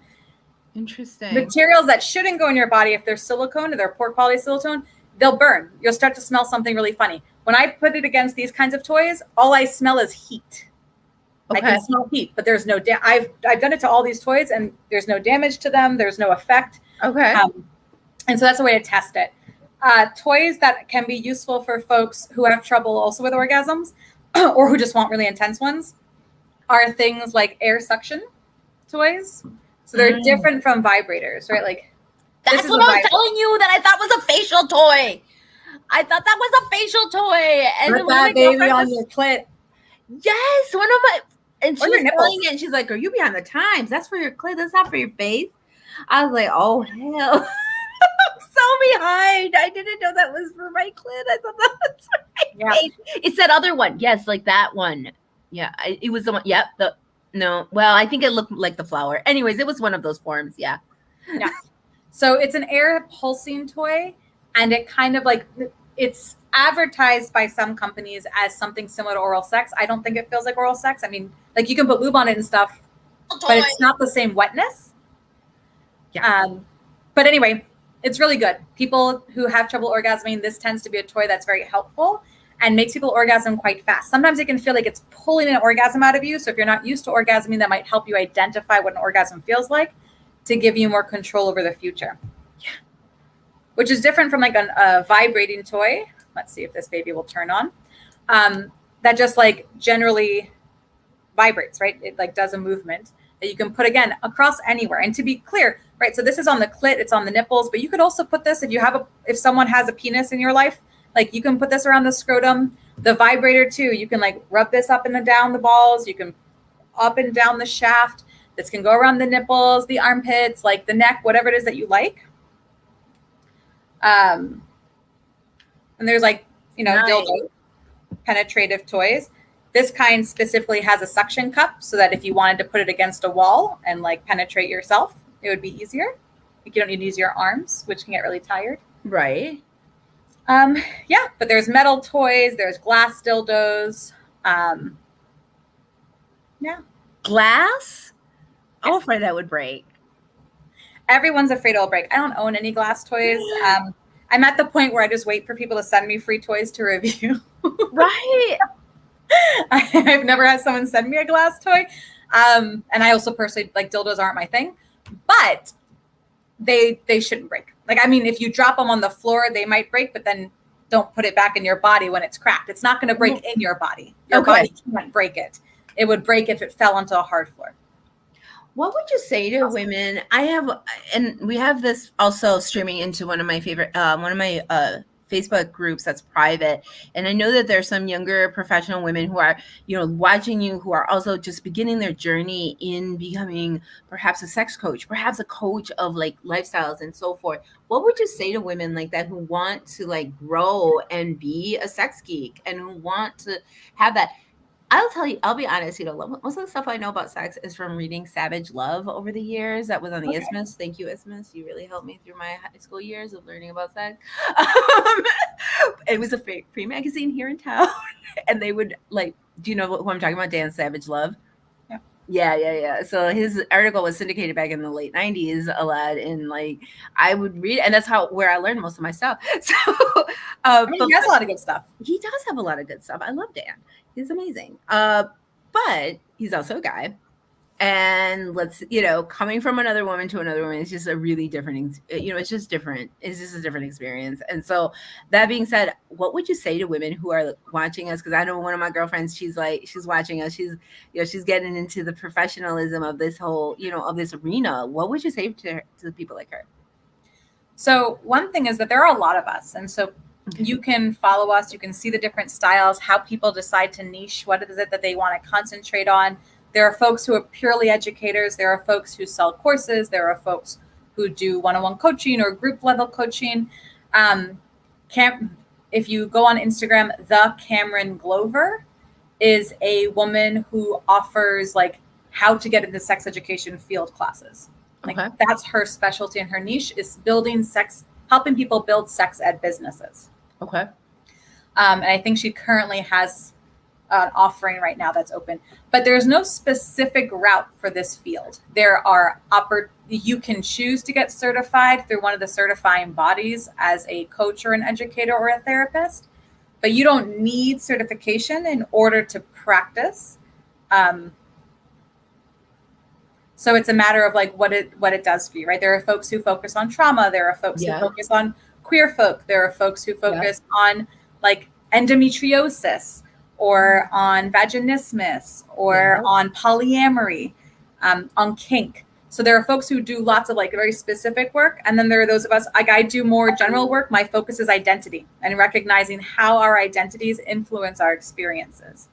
Interesting. Materials that shouldn't go in your body, if they're silicone or they're poor quality silicone, they'll burn. You'll start to smell something really funny. When I put it against these kinds of toys, all I smell is heat. Okay. I can smell heat, but there's no I've done it to all these toys and there's no damage to them. There's no effect. Okay. And so that's a way to test it. Toys that can be useful for folks who have trouble also with orgasms or who just want really intense ones are things like air suction toys. So they're different from vibrators, right? Like that's what I was telling you that I thought was a facial toy. I thought that was a facial toy. And put that baby on your clit. Yes, one of my and she was telling it and she's like, "Are you behind the times? That's for your clit. That's not for your face." I was like, "Oh hell." I'm so behind. I didn't know that was for my clit. I thought that was for my face. It's that other one. Yes, like that one. Yeah, it was the one. Yep. Well, I think it looked like the flower. Anyways, it was one of those forms. Yeah. Yeah. So it's an air pulsing toy, and it kind of like it's advertised by some companies as something similar to oral sex. I don't think it feels like oral sex. I mean, like you can put lube on it and stuff, but it's not the same wetness. Yeah. But anyway, it's really good. People who have trouble orgasming, this tends to be a toy that's very helpful and makes people orgasm quite fast. Sometimes it can feel like it's pulling an orgasm out of you. So if you're not used to orgasming, that might help you identify what an orgasm feels like to give you more control over the future. Yeah. Which is different from like a vibrating toy. Let's see if this baby will turn on. That just like generally vibrates, right? It like does a movement that you can put again across anywhere. And to be clear, right? So this is on the clit, it's on the nipples, but you could also put this if someone has a penis in your life, like you can put this around the scrotum, the vibrator too. You can like rub this up and down the balls. You can up and down the shaft. This can go around the nipples, the armpits, like the neck, whatever it is that you like. And there's like, dildo penetrative toys. This kind specifically has a suction cup so that if you wanted to put it against a wall and like penetrate yourself, it would be easier. Like you don't need to use your arms, which can get really tired. Right. Yeah, but there's metal toys, there's glass dildos. Yeah. Glass? I'm afraid that would break. Everyone's afraid it'll break. I don't own any glass toys. I'm at the point where I just wait for people to send me free toys to review. Right. I've never had someone send me a glass toy. And I also personally, like dildos aren't my thing, but they shouldn't break. Like, I mean, if you drop them on the floor, they might break, but then don't put it back in your body when it's cracked. It's not going to break in your body. Your body can't break it. It would break if it fell onto a hard floor. What would you say to women? We have this also streaming into one of my favorite, Facebook groups that's private. And I know that there's some younger professional women who are, watching you, who are also just beginning their journey in becoming perhaps a sex coach, perhaps a coach of like lifestyles and so forth. What would you say to women like that who want to like grow and be a sex geek and who want to have that? I'll tell you, I'll be honest, most of the stuff I know about sex is from reading Savage Love over the years. That was on the Isthmus. Thank you, Isthmus. You really helped me through my high school years of learning about sex. It was a free magazine here in town. And they would like, do you know who I'm talking about? Dan Savage Love. Yeah. Yeah. So his article was syndicated back in the late 90s a lot, and like I would read, and that's where I learned most of my stuff. So, I mean, but he has a lot of good stuff. he does have a lot of good stuff. I love Dan. He's amazing. But he's also a guy. And coming from another woman to another woman is just a really different, it's just different. It's just a different experience. And so that being said, what would you say to women who are watching us? Because I know one of my girlfriends, she's watching us. She's getting into the professionalism of this whole, of this arena. What would you say to people like her? So one thing is that there are a lot of us. And so you can follow us. You can see the different styles, how people decide to niche. What is it that they want to concentrate on? There are folks who are purely educators. There are folks who sell courses. There are folks who do one-on-one coaching or group level coaching. If you go on Instagram, the Cameron Glover is a woman who offers like how to get into sex education field classes. Like that's her specialty, and her niche is helping people build sex ed businesses. Okay. And I think she currently has an offering right now that's open, but there's no specific route for this field. You can choose to get certified through one of the certifying bodies as a coach or an educator or a therapist, but you don't need certification in order to practice. So it's a matter of like what it does for you, right? There are folks who focus on trauma. There are folks who focus on queer folk. There are folks who focus on like endometriosis, or on vaginismus, or on polyamory, on kink. So there are folks who do lots of like very specific work. And then there are those of us, like I do more general work. My focus is identity and recognizing how our identities influence our experiences.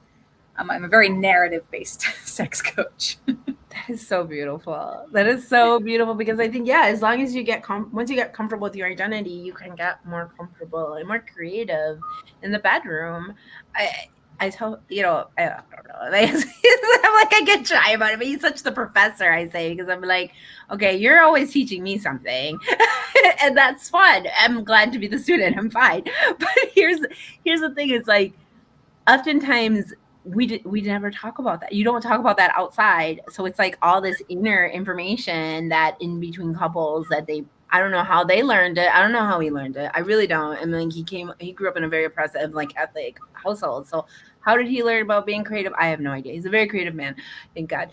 I'm a very narrative-based sex coach. That is so beautiful. That is so beautiful, because I think, as long as you once you get comfortable with your identity, you can get more comfortable and more creative in the bedroom. I tell, I don't know. I'm like, I get shy about it, but he's such the professor, I say, because I'm like, okay, you're always teaching me something and that's fun. I'm glad to be the student. I'm fine. But here's the thing. It's like, oftentimes we never talk about that. You don't talk about that outside. So it's like all this inner information that in between couples that I don't know how they learned it. I don't know how he learned it. I really don't. And then he grew up in a very oppressive, like Catholic household. So how did he learn about being creative? I have no idea. He's a very creative man. Thank God.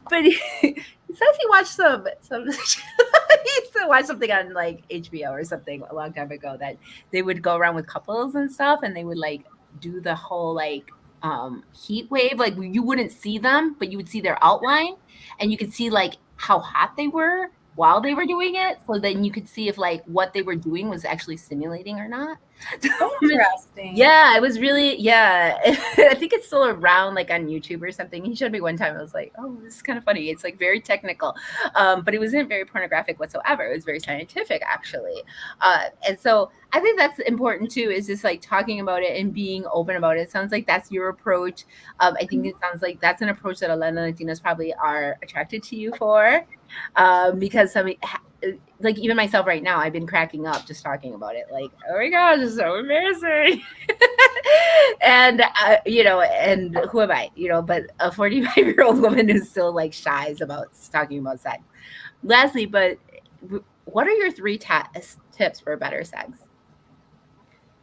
But he says he watched some he used to watch something on like HBO or something a long time ago, that they would go around with couples and stuff, and they would like do the whole like heat wave. Like you wouldn't see them, but you would see their outline, and you could see like how hot they were while they were doing it. So then you could see if like what they were doing was actually stimulating or not. Interesting. Yeah, it was really, I think it's still around like on YouTube or something. He showed me one time. I was like, oh, this is kind of funny. It's like very technical, but it wasn't very pornographic whatsoever. It was very scientific, actually. And so I think that's important too, is just like talking about it and being open about it. It sounds like that's your approach. I think it sounds like that's an approach that a lot of Latinas probably are attracted to you for, because like even myself right now, I've been cracking up just talking about it. Like, oh my gosh, it's so embarrassing. And and who am I? But a 45-year-old woman who still like shies about talking about sex. Lastly, but what are your 3 tips for better sex?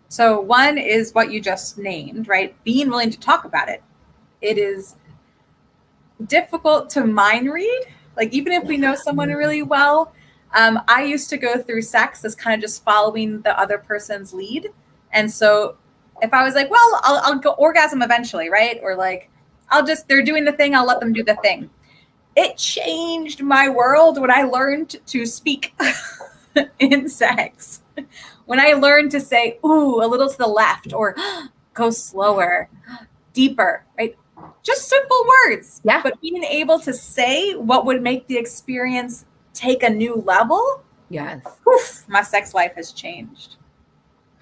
So one is what you just named, right? Being willing to talk about it. It is difficult to mind read. Like even if we know someone really well, I used to go through sex as kind of just following the other person's lead. And so if I was like, well, I'll go orgasm eventually, right? Or like, they're doing the thing, I'll let them do the thing. It changed my world when I learned to speak in sex. When I learned to say, ooh, a little to the left, or go slower, deeper, right? Just simple words. Yeah. But being able to say what would make the experience take a new level. Yes. Oof, my sex life has changed.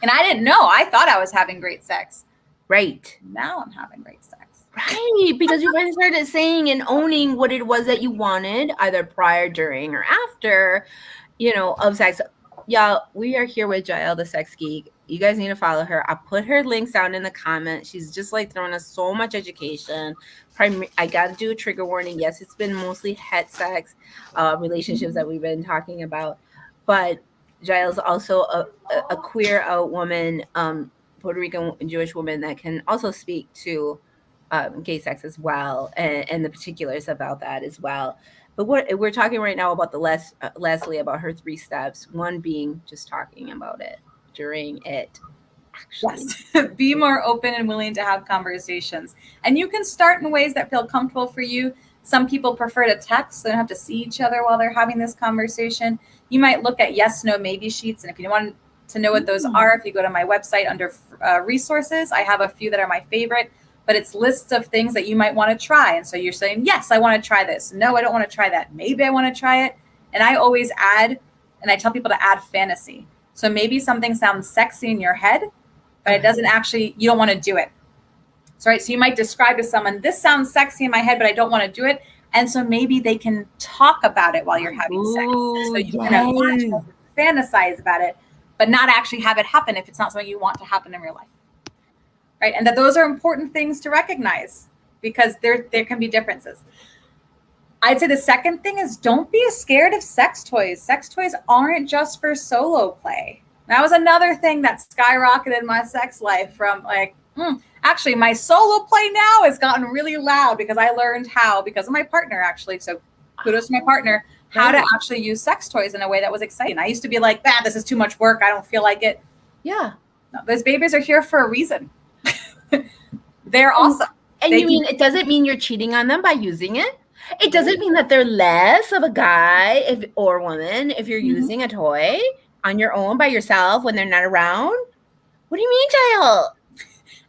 And I didn't know. I thought I was having great sex. Right. Now I'm having great sex. Right. Because you guys started saying and owning what it was that you wanted, either prior, during, or after, of sex. Y'all, we are here with Yael, the sex geek. You guys need to follow her. I put her links down in the comments. She's just like throwing us so much education. I got to do a trigger warning. Yes, it's been mostly het sex relationships that we've been talking about, but Jael's also a queer out woman, Puerto Rican Jewish woman that can also speak to gay sex as well, and the particulars about that as well. But what we're talking right now about Leslie, about her 3 steps. One being just talking about it during it. Actually, yes. Be more open and willing to have conversations. And you can start in ways that feel comfortable for you. Some people prefer to text, so they don't have to see each other while they're having this conversation. You might look at yes, no, maybe sheets. And if you want to know what those are, if you go to my website under resources, I have a few that are my favorite, but it's lists of things that you might want to try. And so you're saying, yes, I want to try this. No, I don't want to try that. Maybe I want to try it. And I always add, and I tell people to add fantasy. So maybe something sounds sexy in your head, but it doesn't actually, you don't want to do it. So, right. So you might describe to someone, this sounds sexy in my head, but I don't want to do it. And so maybe they can talk about it while you're having sex. So you can fantasize about it, but not actually have it happen if it's not something you want to happen in real life. Right. And that those are important things to recognize because there can be differences. I'd say the second thing is don't be scared of sex toys. Sex toys aren't just for solo play. That was another thing that skyrocketed my sex life from like, actually my solo play now has gotten really loud because I learned how, because of my partner actually. So kudos to my partner, how to actually use sex toys in a way that was exciting. I used to be like, this is too much work. I don't feel like it. Yeah. No, those babies are here for a reason. They're awesome. And you mean it doesn't mean you're cheating on them by using it? It doesn't mean that they're less of a guy or woman if you're using a toy on your own by yourself when they're not around. What do you mean, Jael?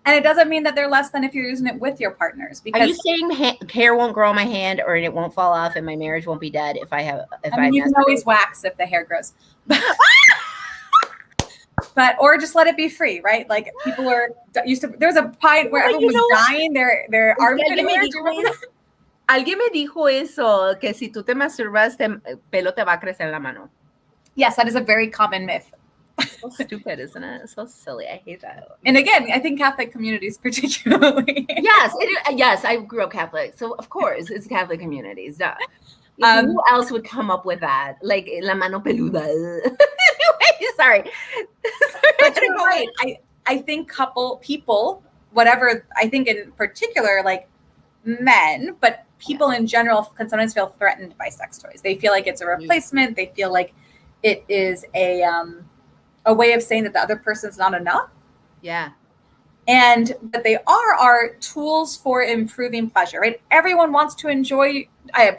And it doesn't mean that they're less than if you're using it with your partners. Because are you saying hair won't grow on my hand or it won't fall off and my marriage won't be dead if you can always wax if the hair grows. But or just let it be free, right? Like people are used to. There was a point where everyone was dying their armpit hair. Alguien me dijo eso, que si tú te masturbas, pelo te va a crecer en la mano. Yes, that is a very common myth. So stupid, isn't it? So silly. I hate that. And again, I think Catholic communities particularly. Yes, I grew up Catholic, so of course it's Catholic communities. Duh. Who else would come up with that? Like la mano peluda. Sorry. But you're right. I think people, whatever. I think in particular, like men, but people in general can sometimes feel threatened by sex toys. They feel like it's a replacement. They feel like it is a way of saying that the other person's not enough. Yeah. And what they are tools for improving pleasure, right? Everyone wants to enjoy,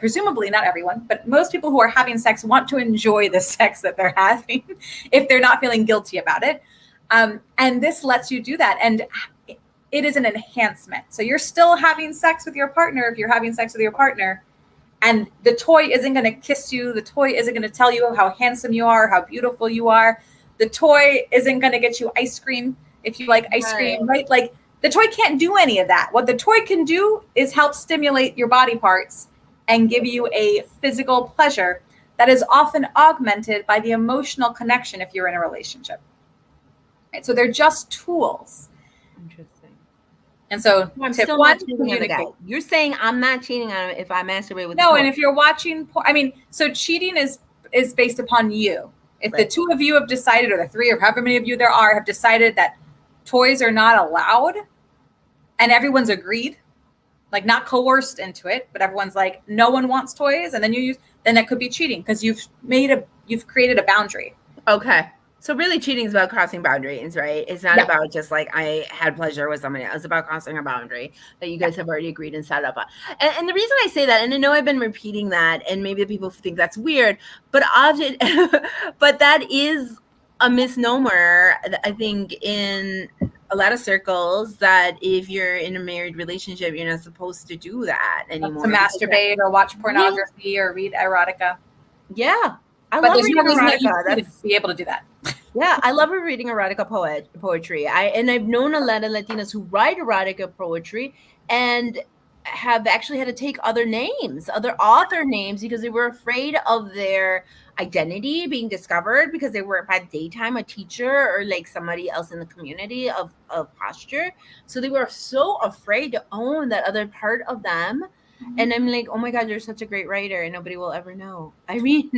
presumably not everyone, but most people who are having sex want to enjoy the sex that they're having if they're not feeling guilty about it. And this lets you do that. And it is an enhancement. So you're still having sex with your partner if you're having sex with your partner. And the toy isn't going to kiss you. The toy isn't going to tell you how handsome you are, how beautiful you are. The toy isn't going to get you ice cream if you like ice cream, right? Like the toy can't do any of that. What the toy can do is help stimulate your body parts and give you a physical pleasure that is often augmented by the emotional connection if you're in a relationship. Right? So they're just tools. Interesting. And so I'm still not cheating on the guy. You're saying I'm not cheating on him if I masturbate with and if you're watching porn, so cheating is based upon you. If the two of you have decided, or the three, or however many of you there are, have decided that toys are not allowed, and everyone's agreed, like not coerced into it, but everyone's like, no one wants toys, and then then that could be cheating because you've created a boundary. Okay. So really cheating is about crossing boundaries, right? It's not about just like I had pleasure with somebody else. It's about crossing a boundary that you guys have already agreed and set up on. And the reason I say that, and I know I've been repeating that, and maybe people think that's weird, but often, but that is a misnomer, I think, in a lot of circles, that if you're in a married relationship, you're not supposed to do that anymore. To masturbate or watch pornography or read erotica. Yeah. But there's no reason that you should be able to do that. Yeah, I love reading erotica poetry. I've known a lot of Latinas who write erotica poetry, and have actually had to take other names, other author names, because they were afraid of their identity being discovered because they were by daytime a teacher or like somebody else in the community of posture. So they were so afraid to own that other part of them. And I'm like, oh my God, you're such a great writer and nobody will ever know. I mean,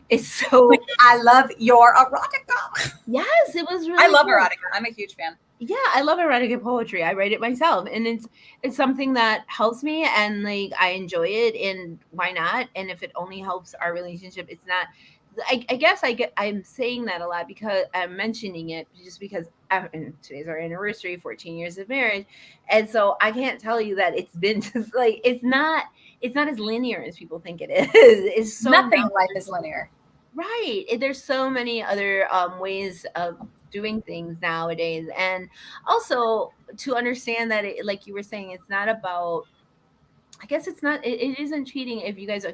it's so. Like, I love your erotica. Yes, it was really I love cool. erotica. I'm a huge fan. Yeah, I love erotica poetry. I write it myself, and it's something that helps me, and like I enjoy it, and why not? And if it only helps our relationship, it's not. I guess I'm saying that a lot because I'm mentioning it just because and today's our anniversary, 14 years of marriage, and so I can't tell you that it's been just like it's not as linear as people think it is. It's so Nothing in life is linear. Right. There's so many other ways of doing things nowadays. And also to understand that, like you were saying, it's not about, I guess it's not, it isn't cheating if you guys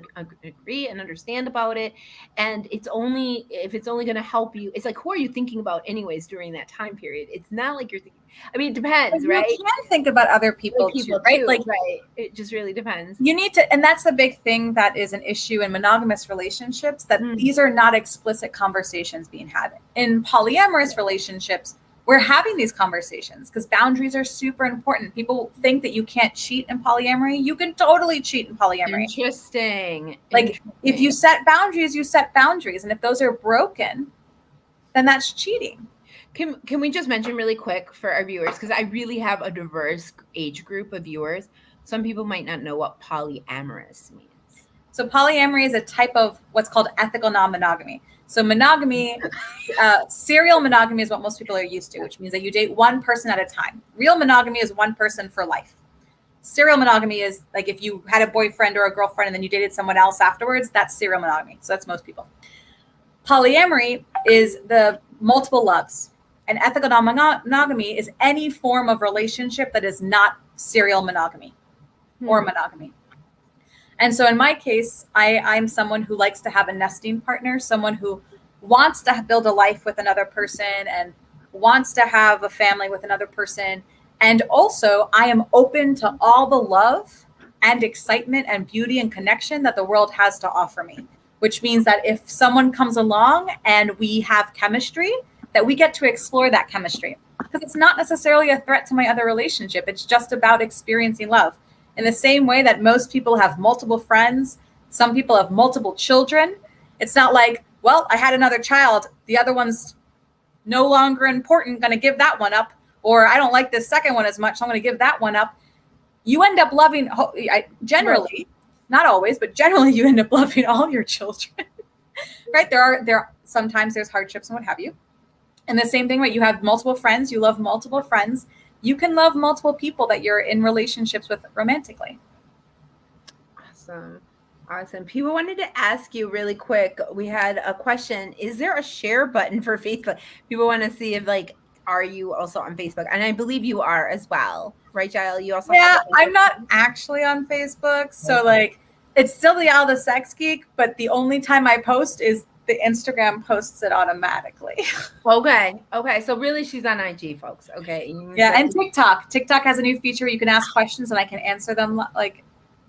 agree and understand about it. And it's only, if it's only going to help you, it's like, who are you thinking about anyways during that time period? It's not like you're thinking, I mean, it depends, right? You can think about other people, too, right? Like, right. It just really depends. You need to, and that's the big thing that is an issue in monogamous relationships, that these are not explicit conversations being had. In polyamorous relationships, we're having these conversations because boundaries are super important. People think that you can't cheat in polyamory. You can totally cheat in polyamory. Interesting. Like, if you set boundaries, you set boundaries. And if those are broken, then that's cheating. Can we just mention really quick for our viewers, because I really have a diverse age group of viewers. Some people might not know what polyamorous means. So polyamory is a type of what's called ethical non-monogamy. So monogamy, serial monogamy is what most people are used to, which means that you date one person at a time. Real monogamy is one person for life. Serial monogamy is like if you had a boyfriend or a girlfriend and then you dated someone else afterwards, that's serial monogamy. So that's most people. Polyamory is the multiple loves. And ethical non-monogamy is any form of relationship that is not serial monogamy or monogamy. And so in my case, I'm someone who likes to have a nesting partner, someone who wants to build a life with another person and wants to have a family with another person. And also, I am open to all the love and excitement and beauty and connection that the world has to offer me, which means that if someone comes along and we have chemistry, that we get to explore that chemistry. Because it's not necessarily a threat to my other relationship. It's just about experiencing love. In the same way that most people have multiple friends, some people have multiple children. It's not like, well, I had another child, the other one's no longer important, going to give that one up. Or I don't like this second one as much, so I'm going to give that one up. You end up loving, generally, not always, but generally you end up loving all your children, right? There sometimes there's hardships and what have you. And the same thing, right? You have multiple friends, you love multiple friends. You can love multiple people that you're in relationships with romantically. Awesome. People wanted to ask you really quick. We had a question. Is there a share button for Facebook? People want to see if are you also on Facebook? And I believe you are as well. Right, Yael? You also I'm not actually on Facebook. So it's still the Yael the Sex Geek, but the only time I post is the Instagram posts it automatically. Okay. So really she's on IG, folks. Okay. Yeah, and TikTok. TikTok has a new feature where you can ask questions and I can answer them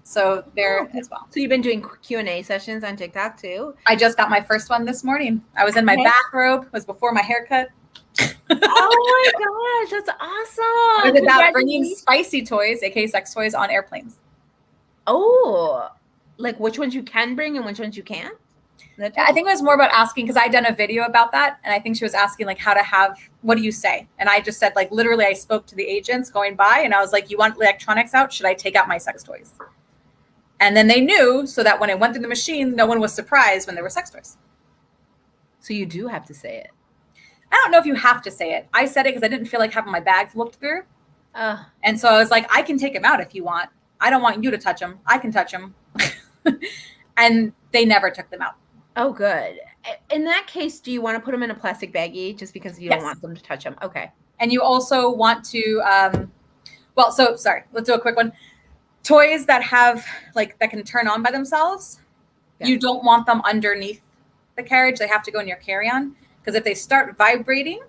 so there as well. So you've been doing Q&A sessions on TikTok too? I just got my first one this morning. I was in my bathrobe. It was before my haircut. Oh my gosh, that's awesome. It was about bringing spicy toys, aka sex toys, on airplanes. Oh, like which ones you can bring and which ones you can't? I think it was more about asking, because I'd done a video about that. And I think she was asking how to have, what do you say? And I just said literally I spoke to the agents going by and I was like, you want electronics out? Should I take out my sex toys? And then they knew, so that when it went through the machine, no one was surprised when there were sex toys. So you do have to say it. I don't know if you have to say it. I said it because I didn't feel like having my bags looked through. And so I was like, I can take them out if you want. I don't want you to touch them. I can touch them. And they never took them out. Oh, good. In that case, do you want to put them in a plastic baggie just because you don't want them to touch them? Okay. And you also want to, let's do a quick one. Toys that have, that can turn on by themselves, you don't want them underneath the carriage. They have to go in your carry-on, because if they start vibrating,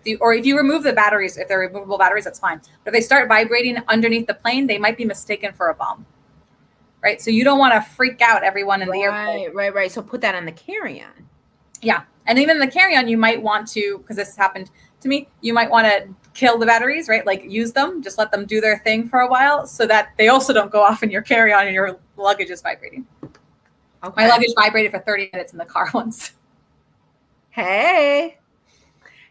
If you remove the batteries, if they're removable batteries, that's fine. But if they start vibrating underneath the plane, they might be mistaken for a bomb. Right? So you don't want to freak out everyone in the airport. Right. So put that on the carry-on. Yeah. And even the carry-on, you might want to, because this happened to me, you might want to kill the batteries, right? Like use them, just let them do their thing for a while so that they also don't go off in your carry-on and your luggage is vibrating. Okay. My luggage vibrated for 30 minutes in the car once. Hey.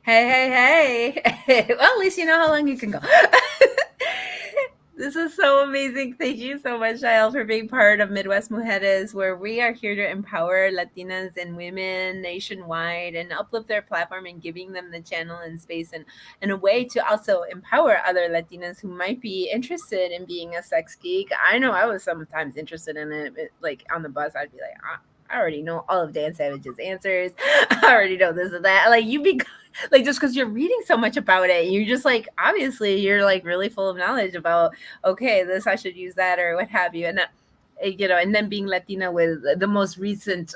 Well, at least you know how long you can go. This is so amazing. Thank you so much, Yael, for being part of Midwest Mujeres, where we are here to empower Latinas and women nationwide and uplift their platform and giving them the channel and space and a way to also empower other Latinas who might be interested in being a sex geek. I know I was sometimes interested in it. Like on the bus, I'd be like, I already know all of Dan Savage's answers. I already know this and that. Like you be like, just because you're reading so much about it, you're just like, obviously you're like really full of knowledge about, okay, this, I should use that or what have you. And, and then being Latina with the most recent,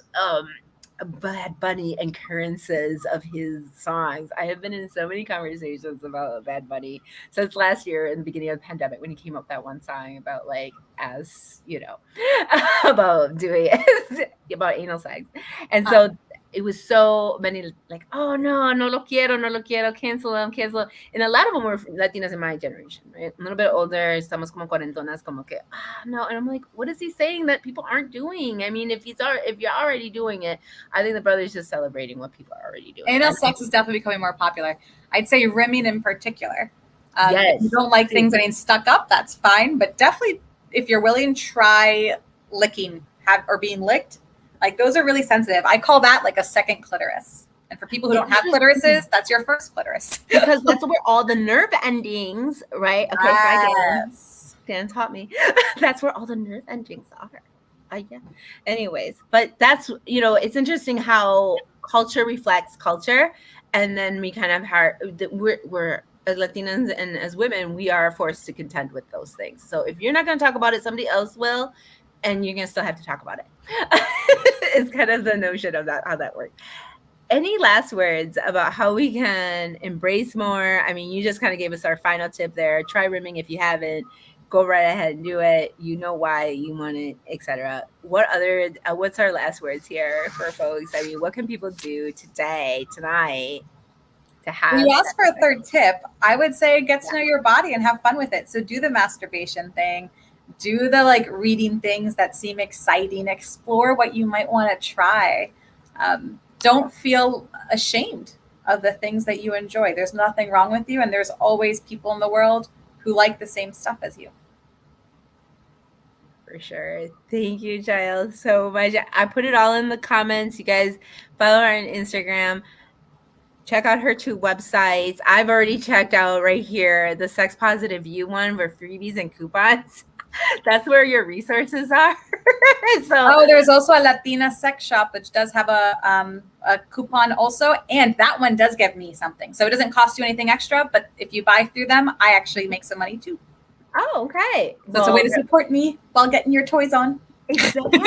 Bad Bunny occurrences of his songs. I have been in so many conversations about Bad Bunny since last year in the beginning of the pandemic when he came up with that one song about like, as you know, about doing about anal sex. And so it was so many like, oh no lo quiero, cancel them. And a lot of them were Latinas in my generation, right? A little bit older, estamos como cuarentonas, como que, no. And I'm like, what is he saying that people aren't doing? I mean, if you're already doing it, I think the brother's just celebrating what people are already doing. Anal sex is definitely becoming more popular. I'd say rimming in particular. Yes. If you don't like things getting stuck up, that's fine. But definitely, if you're willing, try licking or being licked. Like those are really sensitive. I call that like a second clitoris. And for people who don't have clitorises, that's your first clitoris. Because that's where all the nerve endings, right? Okay, yes. Dan taught me. That's where all the nerve endings are. Yeah. Anyways, but that's, it's interesting how culture reflects culture. And then we kind of we're as Latinas and as women, we are forced to contend with those things. So if you're not going to talk about it, somebody else will. And you're going to still have to talk about it. It's kind of the notion of that, how that works. Any last words about how we can embrace more? I mean, you just kind of gave us our final tip there. Try rimming if you haven't. Go right ahead and do it. You know why you want it, etc. What's our last words here for folks? I mean, what can people do tonight, to have? When you ask for a third tip, I would say get to know your body and have fun with it. So do the masturbation thing. Do the like reading things that seem exciting. Explore what you might want to try. Don't feel ashamed of the things that you enjoy. There's nothing wrong with you, and there's always people in the world who like the same stuff as you. For sure. Thank you, Yael, so much. I put it all in the comments. You guys follow her on Instagram. Check out her 2 websites. I've already checked out right here the Sex Positive You one for freebies and coupons. That's where your resources are. There's also a Latina sex shop, which does have a coupon also. And that one does give me something. So it doesn't cost you anything extra. But if you buy through them, I actually make some money too. Oh, okay. So it's a way to support me while getting your toys on. Exactly.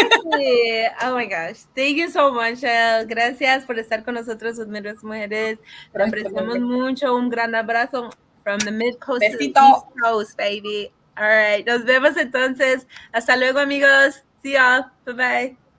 Oh my gosh. Thank you so much, Yael. Gracias por estar con nosotros, sus Midwest Mujeres. Te apreciamos mucho. Un gran abrazo from the mid coast to the east coast, baby. All right. Nos vemos entonces. Hasta luego, amigos. See y'all. Bye-bye.